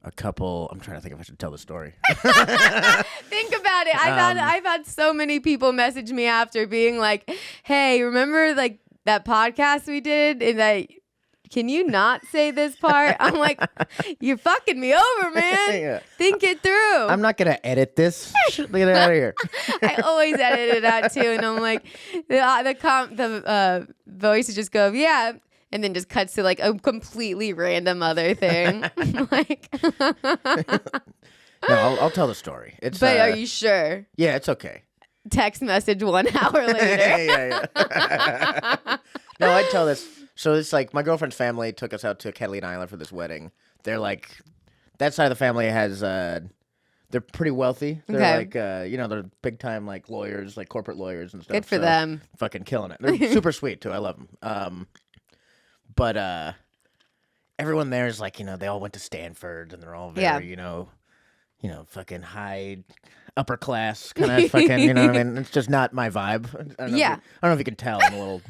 A couple. I'm trying to think if I should tell the story. Think about it. I've had so many people message me after being like, "Hey, remember like that podcast we did? And that can you not say this part?" I'm like, "You're fucking me over, man. Yeah. Think it through." I'm not gonna edit this. Get it out of here. I always edit it out too, and I'm like, the voice just go, "Yeah." And then just cuts to like a completely random other thing. Like, no, I'll tell the story. But are you sure? Yeah, it's okay. Text message 1 hour later. Yeah. No, I'd tell this. So it's like my girlfriend's family took us out to Catalina Island for this wedding. They're like, that side of the family has, they're pretty wealthy. They're like, they're big time like lawyers, like corporate lawyers and stuff. Good for them. Fucking killing it. They're super sweet too. I love them. But everyone there is like, they all went to Stanford and they're all very, fucking high, upper class kind of fucking, you know what I mean? It's just not my vibe. I don't know if you can tell. I'm a little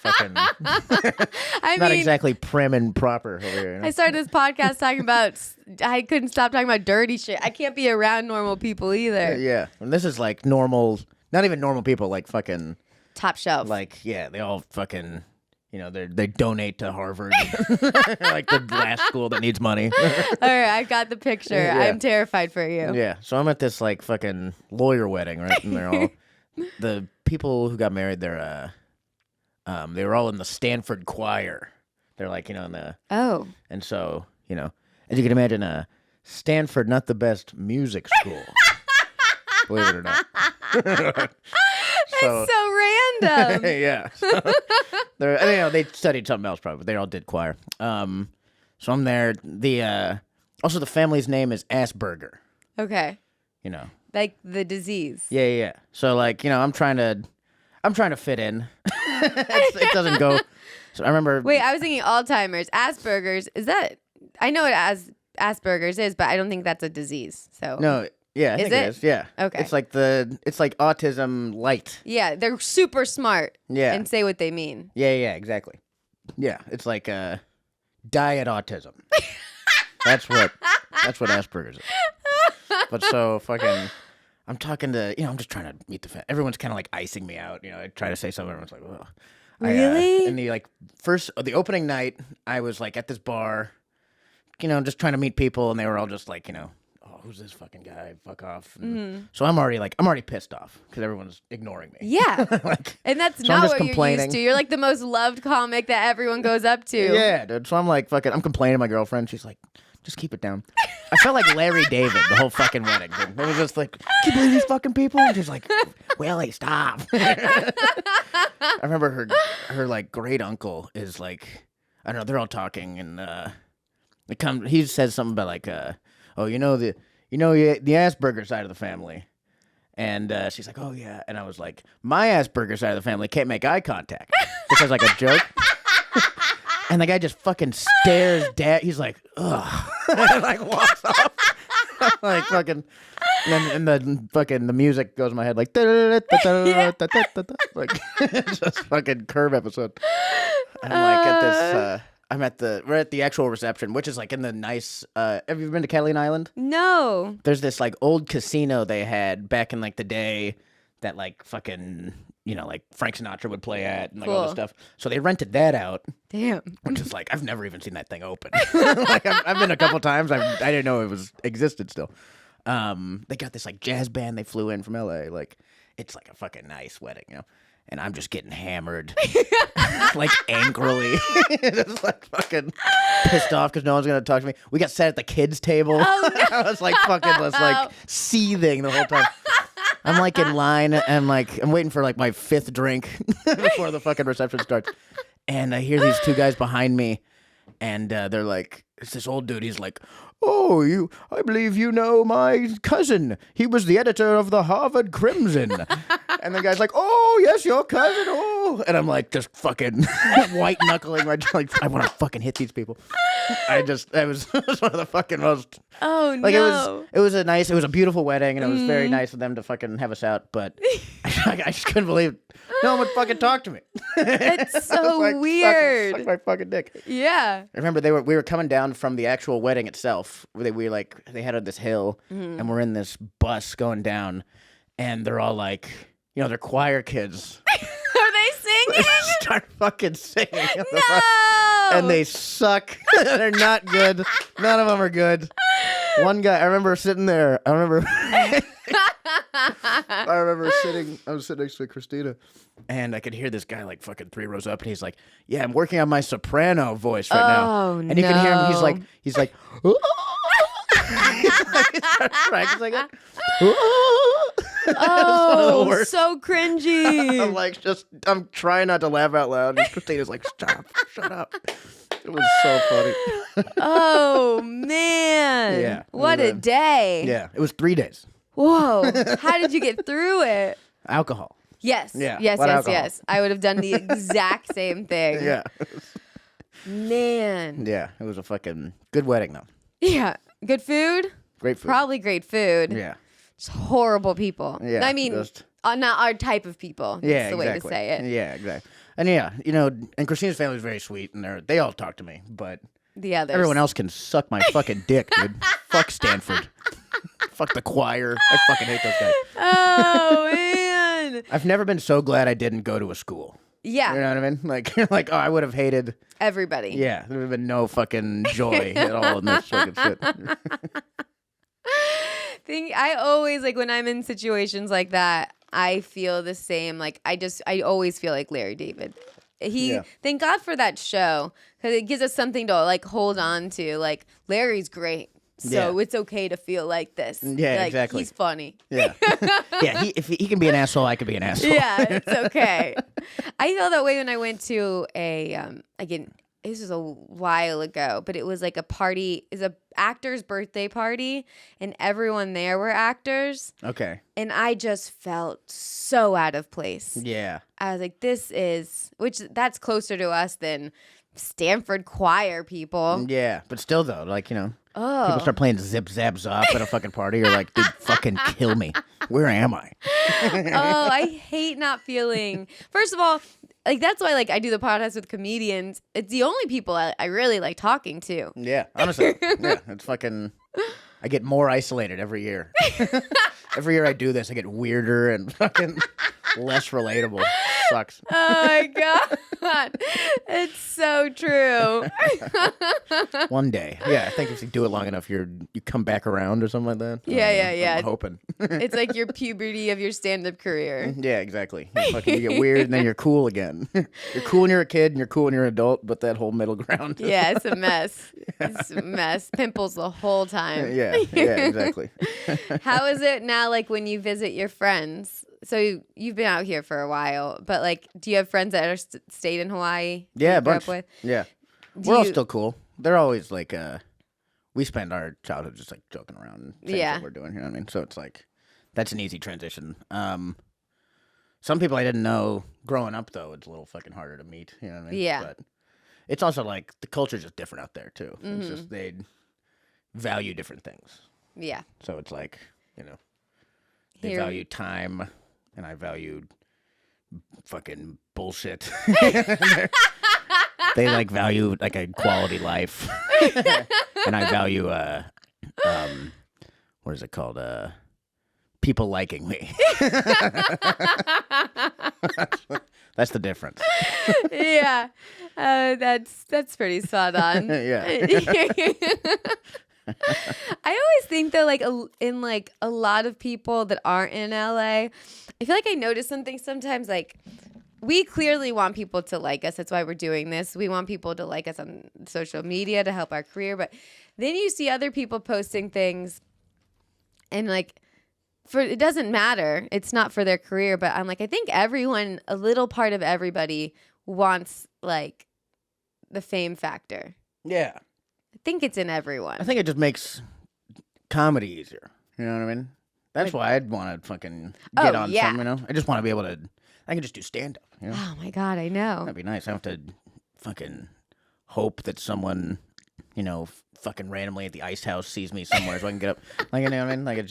fucking, not exactly prim and proper over here. I started this podcast talking about, I couldn't stop talking about dirty shit. I can't be around normal people either. Yeah. And this is like normal, not even normal people, like fucking. Top shelf. Like, yeah, they all fucking... they donate to Harvard, like the last school that needs money. All right, I got the picture. Yeah. I'm terrified for you. Yeah, so I'm at this like fucking lawyer wedding, right? And they're all the people who got married. They're they were all in the Stanford choir. They're like in the and so as you can imagine, Stanford not the best music school, believe it or not. That's so random. Yeah. So, they studied something else probably, but they all did choir. So I'm there. Also the family's name is Asperger. Okay. Like the disease. Yeah. So like, I'm trying to fit in. It doesn't go. So I remember. Wait, I was thinking Alzheimer's. Asperger's, is that, I know it as Asperger's is, but I don't think that's a disease. So no. Yeah, I think it is. Yeah. Okay. It's like autism light. Yeah, they're super smart. Yeah. And say what they mean. Yeah, exactly. Yeah, it's like diet autism. That's what Asperger's is. But so fucking, I'm talking to, I'm just trying to meet the everyone's kind of like icing me out. I try to say something. Everyone's like, well, really? And the opening night, I was like at this bar, just trying to meet people, and they were all just like, oh, who's this fucking guy? Fuck off. So I'm already pissed off because everyone's ignoring me. Yeah. And that's so not what complaining. you're used to. You're like the most loved comic that everyone goes up to. Yeah, dude. So I'm like, I'm complaining to my girlfriend. She's like, just keep it down. I felt like Larry David the whole fucking wedding. Dude. It was just like, can you believe these fucking people? And she's like, Willie, stop. I remember her like great uncle is like, I don't know, they're all talking and he says something about like, the Asperger side of the family. And she's like, oh yeah. And I was like, my Asperger side of the family can't make eye contact. This was like a joke. And the guy just fucking stares he's like, ugh. And like walks off. Like fucking and the music goes in my head like like just fucking Curb episode. And I'm like at this we're at the actual reception, which is like in the nice have you ever been to Catalina Island? No. There's this like old casino they had back in like the day that like fucking like Frank Sinatra would play at and like all this stuff. So they rented that out. Damn. Which is like I've never even seen that thing open. Like I've been a couple times. I didn't know it existed still. They got this like jazz band they flew in from LA. Like it's like a fucking nice wedding, And I'm just getting hammered, like angrily, just like fucking pissed off because no one's gonna talk to me. We got sat at the kids' table. Oh, no. I was like fucking, like seething the whole time. I'm like in line and I'm waiting for like my 5th drink before the fucking reception starts, and I hear these 2 guys behind me, and they're like, it's this old dude. He's like, oh, I believe you know my cousin. He was the editor of the Harvard Crimson. And the guy's like, oh, yes, your cousin. Oh. And I'm like, just fucking white knuckling. I want to fucking hit these people. It was one of the fucking most. Oh, like, no. It was a beautiful wedding, and it was very nice of them to fucking have us out. But I just couldn't believe no one would fucking talk to me. It's so like, weird. Suck my fucking dick. Yeah. I remember we were coming down from the actual wedding itself. They had this hill, and we're in this bus going down, and they're all like, they're choir kids. Are they singing? They start fucking singing. No. And they suck. They're not good. None of them are good. One guy, I remember sitting there. I remember sitting. I was sitting next to Christina, and I could hear this guy like fucking 3 rows up, and he's like, "Yeah, I'm working on my soprano voice right now." And you can hear him. He's like. He starts practicing it. Oh, so cringy. I'm trying not to laugh out loud. And Christina's like, stop, shut up. It was so funny. Oh, man. Yeah. What a day. Yeah. It was 3 days. Whoa. How did you get through it? Alcohol. Yes. Yeah. Yes. I would have done the exact same thing. Yeah. Man. Yeah. It was a fucking good wedding, though. Yeah. Good food? Great food. Probably great food. Yeah. Just horrible people. Yeah. I mean, not our type of people. Yeah, That's the way to say it. Yeah, exactly. And and Christina's family is very sweet, and they all talk to me, but the others. Everyone else can suck my fucking dick, dude. Fuck Stanford. Fuck the choir. I fucking hate those guys. Oh, man. I've never been so glad I didn't go to a school. Yeah. You know what I mean? Like, you're like, oh, I would have hated everybody. Yeah, there would have been no fucking joy at all in this fucking shit. I always, like, when I'm in situations like that, I feel the same. Like, I always feel like Larry David. Thank God for that show, because it gives us something to, like, hold on to. Like, Larry's great. So it's okay to feel like this. Yeah, like, exactly. He's funny. Yeah. Yeah, if he can be an asshole, I can be an asshole. Yeah, it's okay. I felt that way when I went to this was a while ago, but it was like a party. It's a actor's birthday party, and everyone there were actors. Okay. And I just felt so out of place. Yeah. I was like, that's closer to us than Stanford choir people. Yeah, but still though, like, people start playing Zip Zap Zop at a fucking party. You're like, dude, fucking kill me. Where am I? Oh, I hate not feeling. First of all, like, that's why, like, I do the podcast with comedians. It's the only people I really like talking to. Yeah, honestly. Yeah, it's fucking. I get more isolated every year. Every year I do this, I get weirder and fucking less relatable. sucks. Oh my God. It's so true. One day. Yeah, I think if you do it long enough, you come back around or something like that. Yeah. I'm hoping. It's like your puberty of your stand-up career. Yeah, exactly. You get weird and then you're cool again. You're cool when you're a kid and you're cool when you're an adult, but that whole middle ground. Yeah, it's a mess. It's a mess. Pimples the whole time. Yeah, exactly. How is it now, like, when you visit your friends? So you've been out here for a while, but, like, do you have friends that are stayed in Hawaii? Yeah, a grew bunch. up with? Yeah. We're all still cool. They're always like, we spend our childhood just like joking around and saying what we're doing, you know what I mean? So it's like, that's an easy transition. Some people I didn't know growing up, though, it's a little fucking harder to meet, you know what I mean? Yeah. But it's also like, the culture's just different out there, too. Mm-hmm. It's just, they value different things. Yeah. So it's like, you know, they value time, and I valued fucking bullshit. They like value like a quality life, and I value what is it called? People liking me. That's the difference. Yeah. That's pretty spot on. Yeah. I always think that, like, in like a lot of people that aren't in LA, I feel like I notice something sometimes. Like, we clearly want people to like us. That's why we're doing this. We want people to like us on social media to help our career. But then you see other people posting things, and like, it doesn't matter. It's not for their career. But I'm like, I think everyone, a little part of everybody, wants like the fame factor. Yeah. I think it's in everyone. I think it just makes comedy easier. You know what I mean? That's why I'd want to fucking get on something, you know? I just want to be able to, I can just do stand-up, you know? Oh, my God, I know. That'd be nice. I don't have to fucking hope that someone, you know, fucking randomly at the Ice House sees me somewhere so I can get up. Like, you know what I mean? Like, it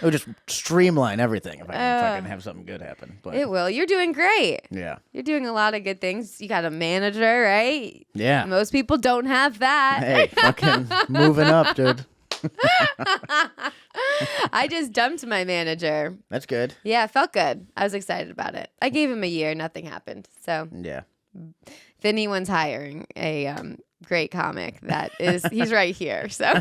would just streamline everything if I can fucking have something good happen. But it will. You're doing great. yeah. You're doing a lot of good things. You got a manager, right? Yeah. Most people don't have that. Hey, fucking moving up, dude. I just dumped my manager. That's good. Yeah, it felt good. I was excited about it. I gave him a year. Nothing happened. So Yeah. if anyone's hiring a great comic, he's right here. So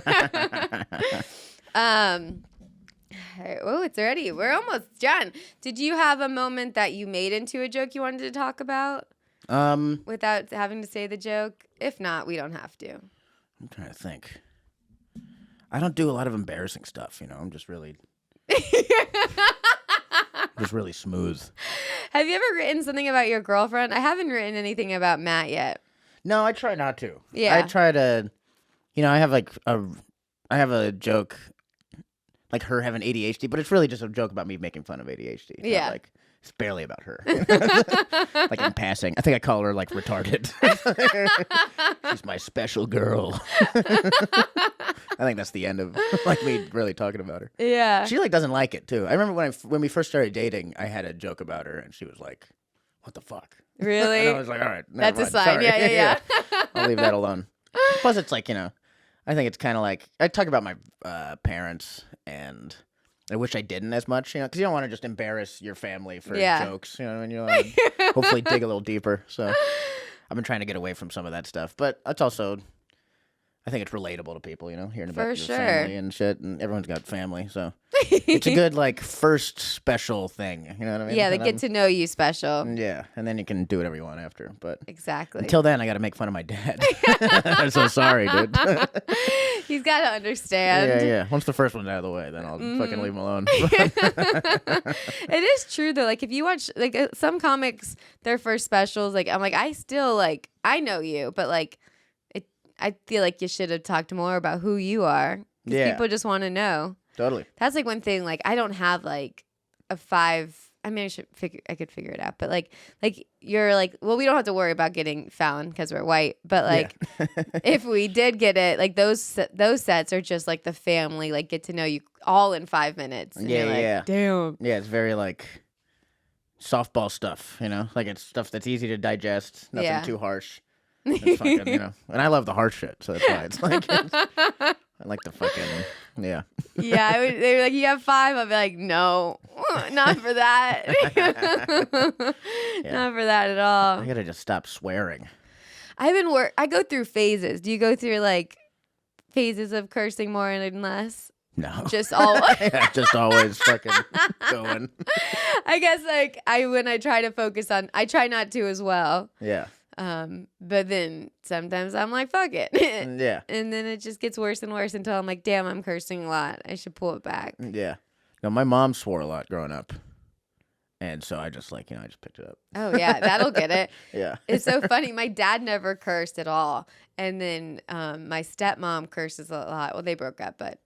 oh, it's already, we're almost done. Did you have a moment that you made into a joke you wanted to talk about without having to say the joke? If not, we don't have to. I'm trying to think. I don't do a lot of embarrassing stuff, you know. I'm just really smooth. Have you ever written something about your girlfriend? I haven't written anything about Matt yet. No, I try not to. Yeah. I try to, you know, I have a joke like her having ADHD, but it's really just a joke about me making fun of ADHD. It's Yeah. not like, it's barely about her. Like in passing. I think I call her like retarded. She's my special girl. I think that's the end of like me really talking about her. Yeah. She like doesn't like it too. I remember when we first started dating, I had a joke about her and she was like, "What the fuck?" Really? And I was like, "All right, That's never a mind. sign. Sorry." Yeah. I'll leave that alone. Plus, it's like, you know, I think it's kind of like I talk about my parents, and I wish I didn't as much, you know, because you don't want to just embarrass your family for jokes, you know, and you want to hopefully dig a little deeper. So I've been trying to get away from some of that stuff, but it's also, I think it's relatable to people, you know, hearing about your family and shit, and everyone's got family, so it's a good like first special thing, you know what I mean? Yeah, they get to know you special. Yeah, and then you can do whatever you want after, but Exactly. until then, I got to make fun of my dad. I'm so sorry, dude. He's got to understand. Yeah. Once the first one's out of the way, then I'll fucking leave him alone. It is true though. Like if you watch like some comics, their first specials, like I'm like I still like I know you, but like I feel like you should have talked more about who you are. Yeah. People just want to know. Totally. That's like one thing. Like I don't have like a 5. I mean, I could figure it out. But like you're like, well, we don't have to worry about getting found because we're white. But like, if we did get it, like those sets are just like the family, like get to know you all in 5 minutes. And you're like, damn. Yeah, it's very like softball stuff, you know, like it's stuff that's easy to digest, nothing too harsh. It's fucking, you know, and I love the harsh shit, so that's why it's like I like the fucking Yeah, they were like, you have 5. I'd be like, no. Not for that. Not for that at all. I gotta just stop swearing. I go through phases. Do you go through like phases of cursing more and less? No. Just always. Yeah, just always fucking going. I guess like when I try to focus on, I try not to as well. Yeah. But then sometimes I'm like, fuck it. Yeah. And then it just gets worse and worse until I'm like, damn, I'm cursing a lot. I should pull it back. Yeah. No, my mom swore a lot growing up. And so I just I just picked it up. Oh, yeah, that'll get it. Yeah. It's so funny. My dad never cursed at all. And then my stepmom curses a lot. Well, they broke up, but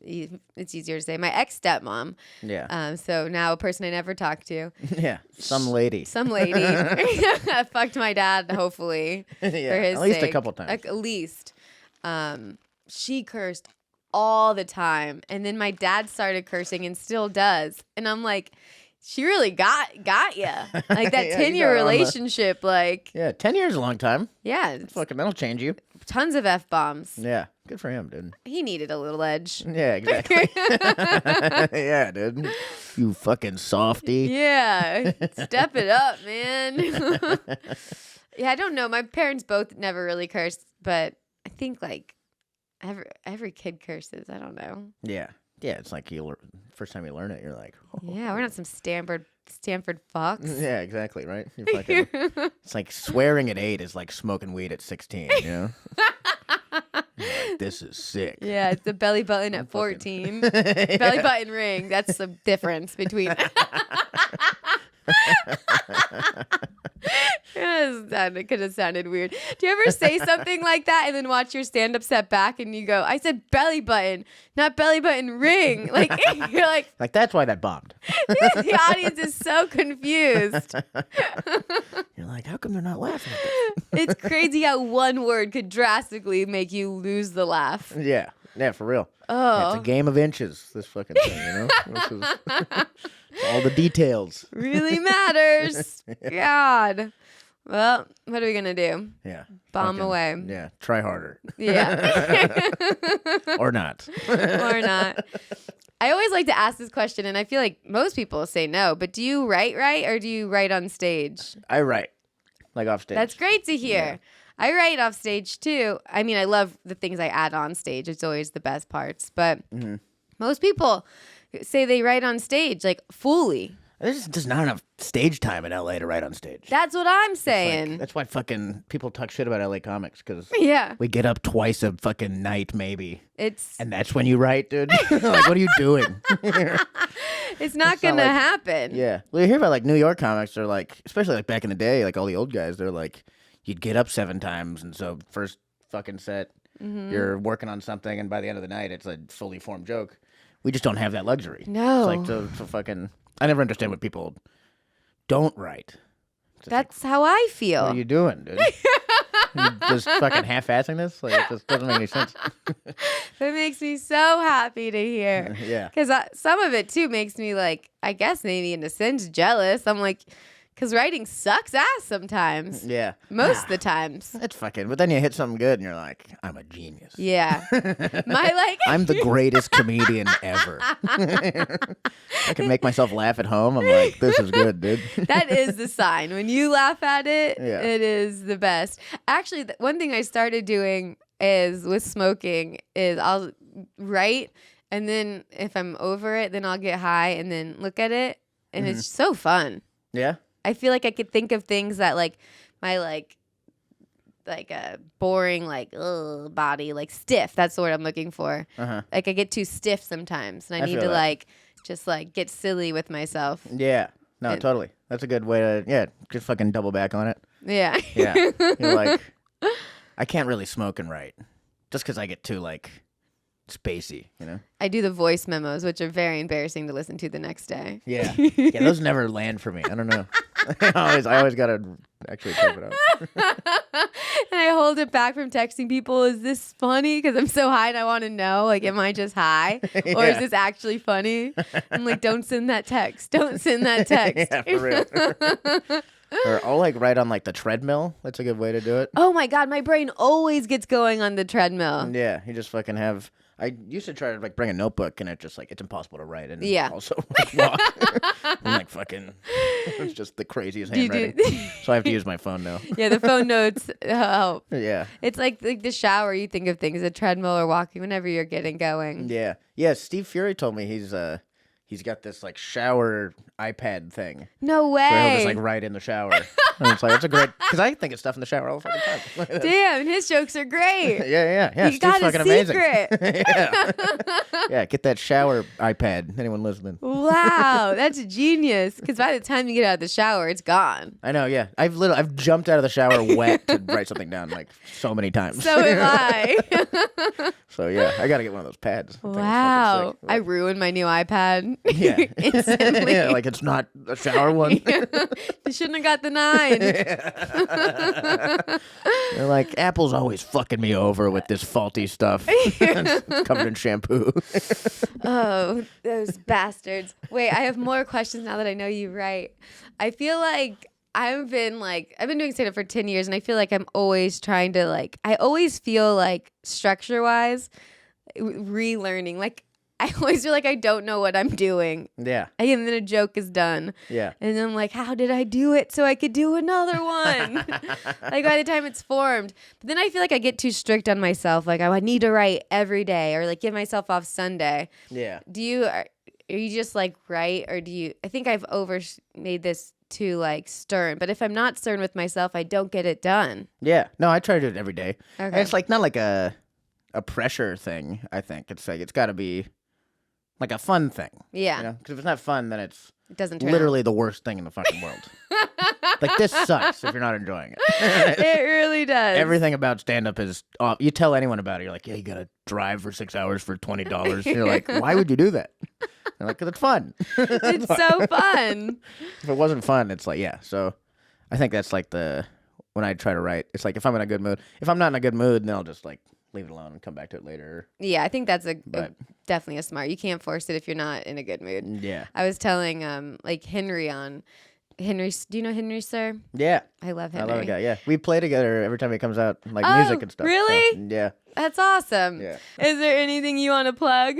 it's easier to say. My ex-stepmom. Yeah. So now a person I never talked to. Yeah. Some lady. Fucked my dad, hopefully. Yeah. For his At least sake. a couple times. At least. She cursed all the time. And then my dad started cursing and still does. And I'm like, she really got you. Like that Yeah, 10-year relationship, like. Yeah, 10 years is a long time. Yeah. It's Fucking, that'll change you. tons of F-bombs. Yeah. Good for him, dude. He needed a little edge. Yeah, exactly. Yeah, dude. You fucking softy. Yeah. Step it up, man. Yeah, I don't know. My parents both never really cursed, but I think like every kid curses. I don't know. Yeah. Yeah, it's like first time you learn it, you're like, oh. Yeah, we're not some Stanford fucks. Yeah, exactly, right? You're fucking, it's like swearing at 8 is like smoking weed at 16, you know? Like, this is sick. Yeah, it's the belly button at 14. Belly button ring. That's the difference between. It could have sounded weird. Do you ever say something like that and then watch your stand-up set back and you go, I said belly button, not belly button ring? Like, you're like that's why that bombed. The audience is so confused. You're like, how come they're not laughing at this? It's crazy how one word could drastically make you lose the laugh. Yeah. Yeah, for real. Oh. Yeah, it's a game of inches, this fucking thing, you know? This is all the details. Really matters. God. Well, what are we going to do? Yeah. Bomb away. Yeah. Try harder. Yeah. Or not. Or not. I always like to ask this question, and I feel like most people say no, but do you write or do you write on stage? I write. Like off stage. That's great to hear. Yeah. I write off stage too. I mean, I love the things I add on stage. It's always the best parts. But most people say they write on stage, like fully. There's just not enough stage time in LA to write on stage. That's what I'm saying. That's why fucking people talk shit about LA comics, because Yeah. we get up twice a fucking night, maybe. It's And that's when you write, dude. Like, what are you doing? it's not going to happen. Yeah. Well, you hear about like New York comics, they're like, especially like back in the day, like all the old guys, they're like, you'd get up 7 times, and so first fucking set, you're working on something, and by the end of the night, it's a fully formed joke. We just don't have that luxury. No. It's like to fucking. I never understand what people don't write. That's how I feel. What are you doing, dude? You just fucking half-assing this? Like, it just doesn't make any sense. That makes me so happy to hear. Yeah. Because some of it, too, makes me, like, I guess maybe in a sense jealous. I'm like, because writing sucks ass sometimes. Yeah. Most of the times. It's fucking. But then you hit something good, and you're like, I'm a genius. Yeah. I'm the greatest comedian ever. I can make myself laugh at home. I'm like, this is good, dude. That is the sign. When you laugh at it, Yeah. it is the best. Actually, one thing I started doing is with smoking is I'll write, and then if I'm over it, then I'll get high and then look at it, and it's so fun. Yeah. I feel like I could think of things that like my like a boring like body, like stiff. That's the word I'm looking for. Like I get too stiff sometimes, and I need feel to that. like just like get silly with myself. Yeah. No, totally. That's a good way to, just fucking double back on it. Yeah. Yeah. You're like, I can't really smoke and write just because I get too, like, spacey, you know? I do the voice memos, which are very embarrassing to listen to the next day. Yeah. Yeah, those never land for me. I don't know. I always got to actually type it out. And I hold it back from texting people. Is this funny? Because I'm so high and I want to know, like, am I just high? Or is this actually funny? I'm like, don't send that text. Don't send that text. Yeah, for real. Or I'll, like, write on, like, the treadmill. That's a good way to do it. Oh, my God. My brain always gets going on the treadmill. Yeah, you just fucking have I used to try to like bring a notebook, and it's impossible to write, and Yeah. also like, walk. I'm like fucking. It's just the craziest handwriting. So I have to use my phone now. Yeah, the phone notes help. Yeah. It's like the shower. You think of things, a treadmill or walking, whenever you're getting going. Yeah. Yeah. Steve Fury told me he's got this like shower iPad thing. No way. Where he'll just like write in the shower. And it's like, it's a great, because I think of stuff in the shower all the fucking time. Damn, his jokes are great. Yeah. You Steve's got a fucking amazing. secret. Yeah, get that shower iPad. Anyone listening? Wow, that's genius. Because by the time you get out of the shower, it's gone. I know, yeah. I've jumped out of the shower wet to write something down like so many times. So have I. So yeah, I gotta get one of those pads. That thing is fucking Wow. sick. I ruined my new iPad. Yeah. Instantly. Yeah, like it's not a shower one. You shouldn't have got the 9. They're like, Apple's always fucking me over with this faulty stuff. It's covered in shampoo. Oh, those bastards. Wait, I have more questions now that I know you right. I feel like I've been doing stand-up for 10 years, and I feel like I'm always trying to I always feel like structure-wise relearning. Like I always feel like I don't know what I'm doing. Yeah. And then a joke is done. Yeah. And then I'm like, how did I do it so I could do another one? Like by the time it's formed. But then I feel like I get too strict on myself. Like I need to write every day or like give myself off Sunday. Yeah. Are you just like write, or I think I've made this too like stern. But if I'm not stern with myself, I don't get it done. Yeah. No, I try to do it every day. Okay. And it's like not like a pressure thing, I think. It's like it's gotta be like a fun thing. Yeah. You know? Because if it's not fun, then it's It doesn't turn literally the worst thing in the fucking world. Like, this sucks if you're not enjoying it. It really does. Everything about stand-up is you tell anyone about it, you're like, yeah, you gotta drive for 6 hours for $20. You're like, why would you do that? They're like, because it's fun. It's so fun. If it wasn't fun, it's like, yeah. So I think that's like when I try to write, it's like if I'm in a good mood. If I'm not in a good mood, then I'll just like leave it alone and come back to it later. Yeah, I think that's definitely a smart. You can't force it if you're not in a good mood. Yeah. I was telling Henry on Henry. Do you know Henry, sir? Yeah. I love Henry. I love the guy. Yeah. We play together every time he comes out, like music and stuff. Really? So, yeah. That's awesome. Yeah. Is there anything you want to plug?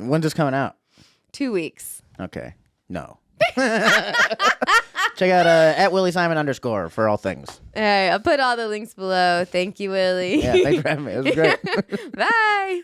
When's this coming out? 2 weeks. Okay. No. Check out at Willie Simon _ for all things. All right, I'll put all the links below. Thank you, Willie. Yeah, thanks for having me. It was great. Bye.